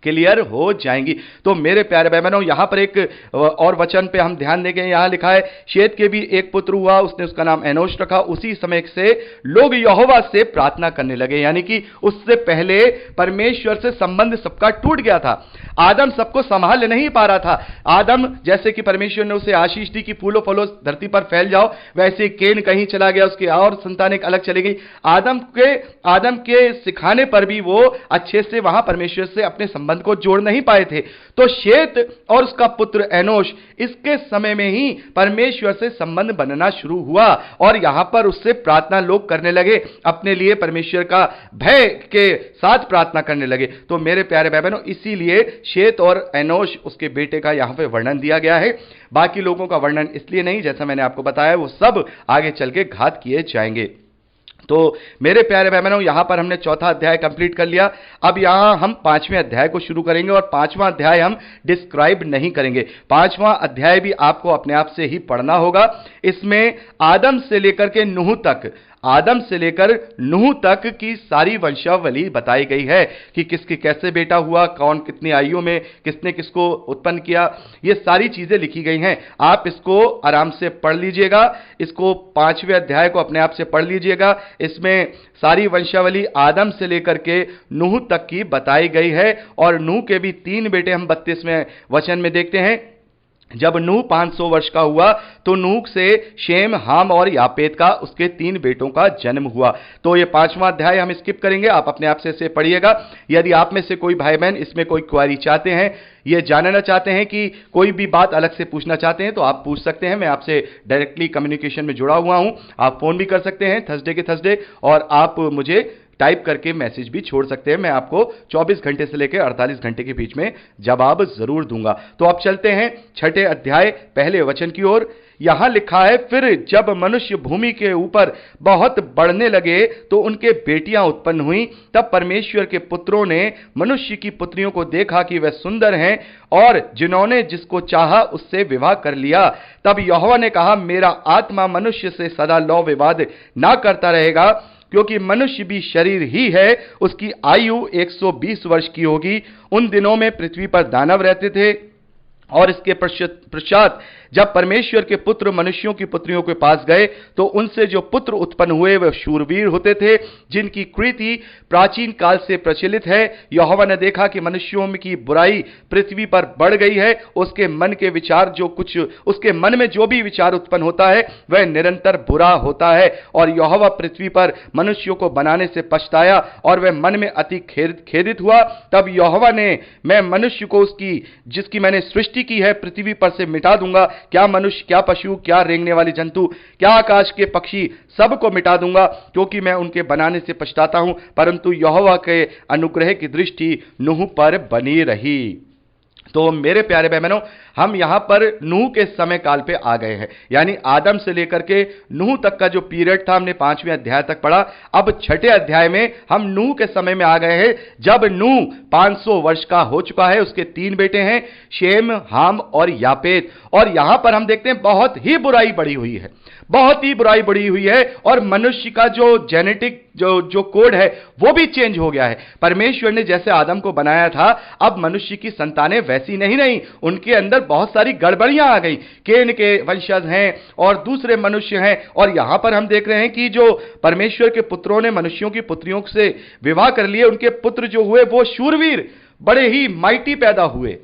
क्लियर हो जाएंगी। तो मेरे प्यारे भाई बहनों, यहां पर एक और वचन पे हम ध्यान देंगे। यहां लिखा है, शेत के भी एक पुत्र हुआ, उसने उसका नाम एनोश रखा। उसी समय से लोग यहोवा से प्रार्थना करने लगे, यानी कि उससे पहले परमेश्वर से संबंध सबका टूट गया था। आदम सबको संभाल नहीं पा रहा था। आदम, जैसे कि परमेश्वर ने उसे आशीष दी कि फूलो फलो धरती पर फैल जाओ, वैसे केन कहीं चला गया, उसकी और संतान एक अलग चली गई। आदम के सिखाने पर भी वो अच्छे से वहां परमेश्वर से अपने संबंध को जोड़ नहीं पाए थे। तो शेत और उसका पुत्र एनोश, इसके समय में ही परमेश्वर से संबंध बनना शुरू हुआ, और यहां पर उससे प्रार्थना लोग करने लगे, अपने लिए परमेश्वर का भय के साथ प्रार्थना करने लगे। तो मेरे प्यारे भाई बहनों, इसीलिए शेत और एनोश उसके बेटे का यहां पे वर्णन दिया गया है। बाकी लोगों का वर्णन इसलिए नहीं, जैसा मैंने आपको बताया, वो सब आगे चल के घात किए जाएंगे। तो मेरे प्यारे भाई बहनों, यहां पर हमने 4था अध्याय कंप्लीट कर लिया। अब यहां हम 5वें अध्याय को शुरू करेंगे, और 5वां अध्याय हम डिस्क्राइब नहीं करेंगे। 5वां अध्याय भी आपको अपने आप से ही पढ़ना होगा। इसमें आदम से लेकर के नूह तक की सारी वंशावली बताई गई है कि किसके कैसे बेटा हुआ, कौन कितनी आयु में किसने किसको उत्पन्न किया, ये सारी चीजें लिखी गई हैं। आप इसको आराम से पढ़ लीजिएगा। इसको 5वें अध्याय को अपने आप से पढ़ लीजिएगा। इसमें सारी वंशावली आदम से लेकर के नूह तक की बताई गई है, और नूह के भी 3 बेटे हम 32वें वचन में देखते हैं। जब नूह 500 वर्ष का हुआ तो नूह से शेम, हाम और यापेत का, उसके 3 बेटों का जन्म हुआ। तो ये 5वां अध्याय हम स्किप करेंगे, आप अपने आप से पढ़िएगा। यदि आप में से कोई भाई बहन इसमें कोई क्वेरी चाहते हैं, ये जानना चाहते हैं कि कोई भी बात अलग से पूछना चाहते हैं, तो आप पूछ सकते हैं। मैं आपसे डायरेक्टली कम्युनिकेशन में जुड़ा हुआ हूं। आप फोन भी कर सकते हैं थर्सडे के थर्सडे, और आप मुझे टाइप करके मैसेज भी छोड़ सकते हैं। मैं आपको 24 घंटे से लेकर 48 घंटे के बीच में जवाब जरूर दूंगा। तो अब चलते हैं 6ठे अध्याय पहले वचन की ओर। यहां लिखा है, फिर जब मनुष्य भूमि के ऊपर बहुत बढ़ने लगे तो उनके बेटियां उत्पन्न हुई। तब परमेश्वर के पुत्रों ने मनुष्य की पुत्रियों को देखा कि वह सुंदर हैं, और जिन्होंने जिसको चाहा उससे विवाह कर लिया। तब यहोवा ने कहा, मेरा आत्मा मनुष्य से सदा लौ विवाद ना करता रहेगा, क्योंकि मनुष्य भी शरीर ही है। उसकी आयु 120 वर्ष की होगी। उन दिनों में पृथ्वी पर दानव रहते थे, और इसके पश्चात जब परमेश्वर के पुत्र मनुष्यों की पुत्रियों के पास गए तो उनसे जो पुत्र उत्पन्न हुए वे शूरवीर होते थे, जिनकी कृति प्राचीन काल से प्रचलित है। यहोवा ने देखा कि मनुष्यों की बुराई पृथ्वी पर बढ़ गई है, उसके मन के विचार उसके मन में जो भी विचार उत्पन्न होता है वह निरंतर बुरा होता है। और यहोवा पृथ्वी पर मनुष्यों को बनाने से पछताया और वह मन में अति खेदित हुआ। तब यहोवा ने, मैं मनुष्य को जिसकी मैंने सृष्टि की है पृथ्वी पर से मिटा दूंगा, क्या मनुष्य, क्या पशु, क्या रेंगने वाले जंतु, क्या आकाश के पक्षी, सबको मिटा दूंगा, क्योंकि मैं उनके बनाने से पछताता हूं। परंतु यहोवा के अनुग्रह की दृष्टि नूह पर बनी रही। तो मेरे प्यारे बहनों, हम यहां पर नूह के समय काल पे आ गए हैं, यानी आदम से लेकर के नूह तक का जो पीरियड था हमने 5वें अध्याय तक पढ़ा। अब 6ठे अध्याय में हम नूह के समय में आ गए हैं, जब नूह 500 वर्ष का हो चुका है। उसके 3 बेटे हैं, शेम, हाम और यापेत। और यहां पर हम देखते हैं बहुत ही बुराई बढ़ी हुई है, बहुत ही बुराई बढ़ी हुई है। और मनुष्य का जो जेनेटिक जो कोड है वो भी चेंज हो गया है। परमेश्वर ने जैसे आदम को बनाया था, अब मनुष्य की संतानें वैसी नहीं, उनके अंदर बहुत सारी गड़बड़ियां आ गई। केन के वंशज हैं और दूसरे मनुष्य हैं। और यहां पर हम देख रहे हैं कि जो परमेश्वर के पुत्रों ने मनुष्यों की पुत्रियों से विवाह कर लिए, उनके पुत्र जो हुए वो शूरवीर, बड़े ही माइटी पैदा हुए।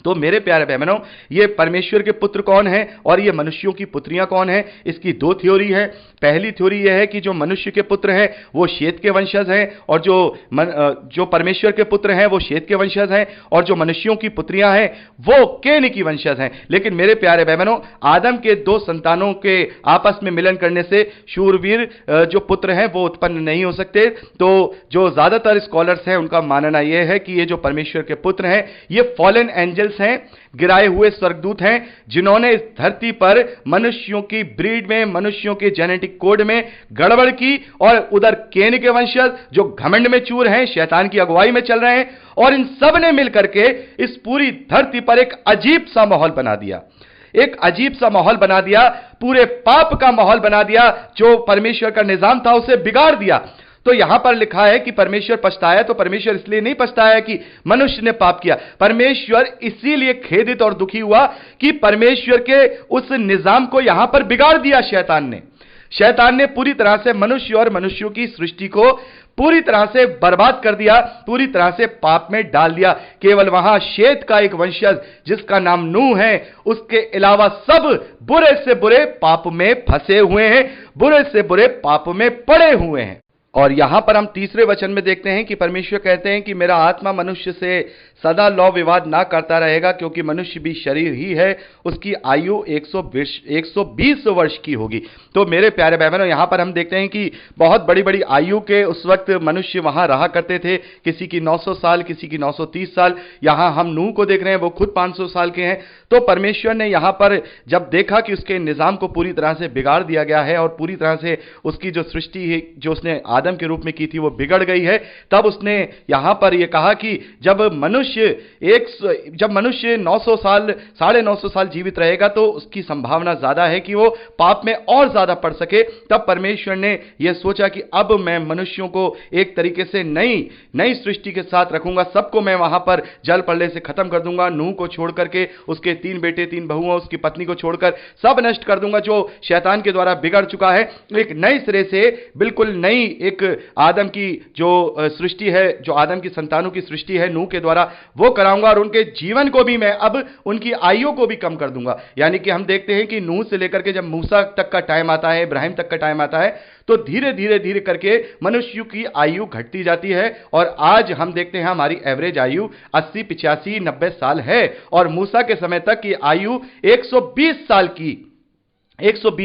तो मेरे प्यारे बहनों, ये परमेश्वर के पुत्र कौन है और ये मनुष्यों की पुत्रियां कौन है, इसकी 2 थ्योरी है। पहली थ्योरी यह है कि जो मनुष्य के पुत्र हैं वो शेत के वंशज हैं, और जो परमेश्वर के पुत्र हैं वो शेत के वंशज हैं, और जो मनुष्यों की पुत्रियां हैं वो केन की वंशज हैं। लेकिन मेरे प्यारे बहनों, आदम के 2 संतानों के आपस में मिलन करने से शूरवीर जो पुत्र हैं वो उत्पन्न नहीं हो सकते। तो जो ज्यादातर स्कॉलर्स हैं उनका मानना यह है कि ये जो परमेश्वर के पुत्र हैं ये फॉलन एंजल्स हैं, गिराए हुए स्वर्गदूत हैं, जिन्होंने इस धरती पर मनुष्यों की ब्रीड में, मनुष्यों के जेनेटिक कोड में गड़बड़ की। और उधर केन के वंशज जो घमंड में चूर हैं, शैतान की अगुवाई में चल रहे हैं, और इन सब ने मिलकर के इस पूरी धरती पर एक अजीब सा माहौल बना दिया, एक अजीब सा माहौल बना दिया, पूरे पाप का माहौल बना दिया। जो परमेश्वर का निजाम था उसे बिगाड़ दिया। तो यहां पर लिखा है कि परमेश्वर पछताया, तो परमेश्वर इसलिए नहीं पछताया कि मनुष्य ने पाप किया। परमेश्वर इसीलिए खेदित और दुखी हुआ कि परमेश्वर के उस निजाम को यहां पर बिगाड़ दिया शैतान ने पूरी तरह से मनुष्य और मनुष्यों की सृष्टि को पूरी तरह से बर्बाद कर दिया, पूरी तरह से पाप में डाल दिया। केवल वहां शेत का एक वंशज जिसका नाम नूह है, उसके अलावा सब बुरे से बुरे पाप में फंसे हुए हैं, बुरे से बुरे पाप में पड़े हुए हैं। और यहां पर हम 3रे वचन में देखते हैं कि परमेश्वर कहते हैं कि मेरा आत्मा मनुष्य से सदा लौ विवाद ना करता रहेगा, क्योंकि मनुष्य भी शरीर ही है, उसकी आयु 120 वर्ष की होगी। तो मेरे प्यारे बहनों, यहां पर हम देखते हैं कि बहुत बड़ी बड़ी आयु के उस वक्त मनुष्य वहां रहा करते थे, किसी की 900 साल, किसी की 930 साल। यहां हम नूह को देख रहे हैं, वो खुद 500 साल के हैं। तो परमेश्वर ने यहां पर जब देखा कि उसके निजाम को पूरी तरह से बिगाड़ दिया गया है और पूरी तरह से उसकी जो सृष्टि है जो उसने आदम के रूप में की थी वो बिगड़ गई है, तब उसने यहां पर यह कहा कि जब मनुष्य 900 साल, 950 साल जीवित रहेगा तो उसकी संभावना ज्यादा है कि वो पाप में और ज्यादा पड़ सके। तब परमेश्वर ने यह सोचा कि अब मैं मनुष्यों को एक तरीके से नई सृष्टि के साथ रखूंगा, सबको मैं वहां पर जल प्रलय से खत्म कर दूंगा। नूह को छोड़ करके, उसके 3 बेटे 3 बहुओं, उसकी पत्नी को छोड़कर सब नष्ट कर दूंगा जो शैतान के द्वारा बिगड़ चुका है। एक नए सिरे से, बिल्कुल नई एक आदम की जो सृष्टि है, जो आदम की संतानों की सृष्टि है नूह के द्वारा, वो कराऊंगा। और उनके जीवन को भी मैं अब उनकी आयु को भी कम कर दूंगा। यानी कि हम देखते हैं कि नूह से लेकर के जब मूसा तक का टाइम आता है, इब्राहिम तक का टाइम आता है, तो धीरे धीरे करके मनुष्य की आयु घटती जाती है। और आज हम देखते हैं हमारी एवरेज आयु 80, 85, 90 साल है, और मूसा के समय तक की आयु 120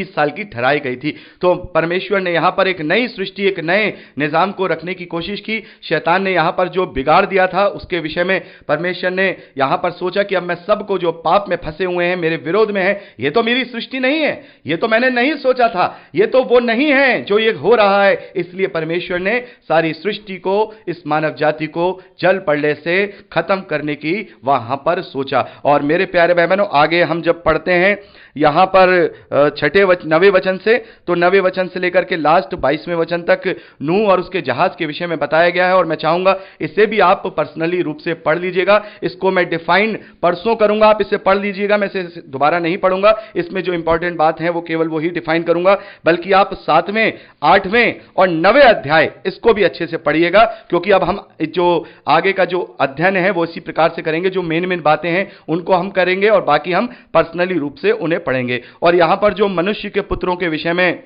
साल की ठहराई गई थी। तो परमेश्वर ने यहां पर एक नई सृष्टि, एक नए निजाम को रखने की कोशिश की। शैतान ने यहां पर जो बिगाड़ दिया था उसके विषय में परमेश्वर ने यहां पर सोचा कि अब मैं सबको जो पाप में फंसे हुए हैं, मेरे विरोध में है, ये तो मेरी सृष्टि नहीं है, ये तो मैंने नहीं सोचा था, ये तो वो नहीं है जो ये हो रहा है। इसलिए परमेश्वर ने सारी सृष्टि को, इस मानव जाति को जल प्रलय से खत्म करने की वहां पर सोचा। और मेरे प्यारे बहनों, आगे हम जब पढ़ते हैं यहां पर नवे वचन से, तो नवे वचन से लेकर के लास्ट 22वें वचन तक नूह और उसके जहाज के विषय में बताया गया है। और मैं चाहूंगा इसे भी आप पर्सनली रूप से पढ़ लीजिएगा। इसको मैं डिफाइन परसों करूंगा, आप इसे पढ़ लीजिएगा, मैं इसे दोबारा नहीं पढ़ूंगा। इसमें जो इंपॉर्टेंट बात है वो केवल वही डिफाइन करूंगा, बल्कि आप 7वें, 8वें और 9वें अध्याय इसको भी अच्छे से पढ़िएगा, क्योंकि अब हम जो आगे का जो अध्ययन है वो इसी प्रकार से करेंगे। जो मेन मेन बातें हैं उनको हम करेंगे और बाकी हम पर्सनली रूप से उन्हें पढ़ेंगे। और यहां पर जो मनुष्य के पुत्रों के विषय में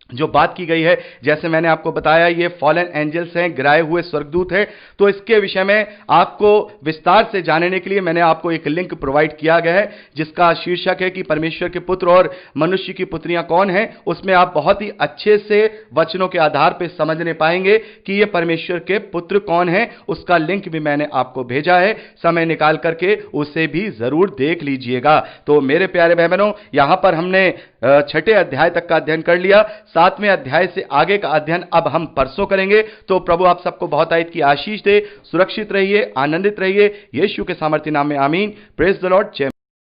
जो बात की गई है, जैसे मैंने आपको बताया ये फॉलन एंजल्स हैं, गिराए हुए स्वर्गदूत हैं। तो इसके विषय में आपको विस्तार से जानने के लिए मैंने आपको एक लिंक प्रोवाइड किया गया है, जिसका शीर्षक है कि परमेश्वर के पुत्र और मनुष्य की पुत्रियां कौन हैं। उसमें आप बहुत ही अच्छे से वचनों के आधार पर समझने पाएंगे कि ये परमेश्वर के पुत्र कौन हैं। उसका लिंक भी मैंने आपको भेजा है, समय निकाल करके उसे भी जरूर देख लीजिएगा। तो मेरे प्यारे भाई बहनों, यहां पर हमने 6ठे अध्याय तक का अध्ययन कर लिया। 7वें अध्याय से आगे का अध्ययन अब हम परसों करेंगे। तो प्रभु आप सबको बहुत आयत की आशीष दे। सुरक्षित रहिए, आनंदित रहिए। यीशु के सामर्थ्य नाम में आमीन। Praise the Lord. जय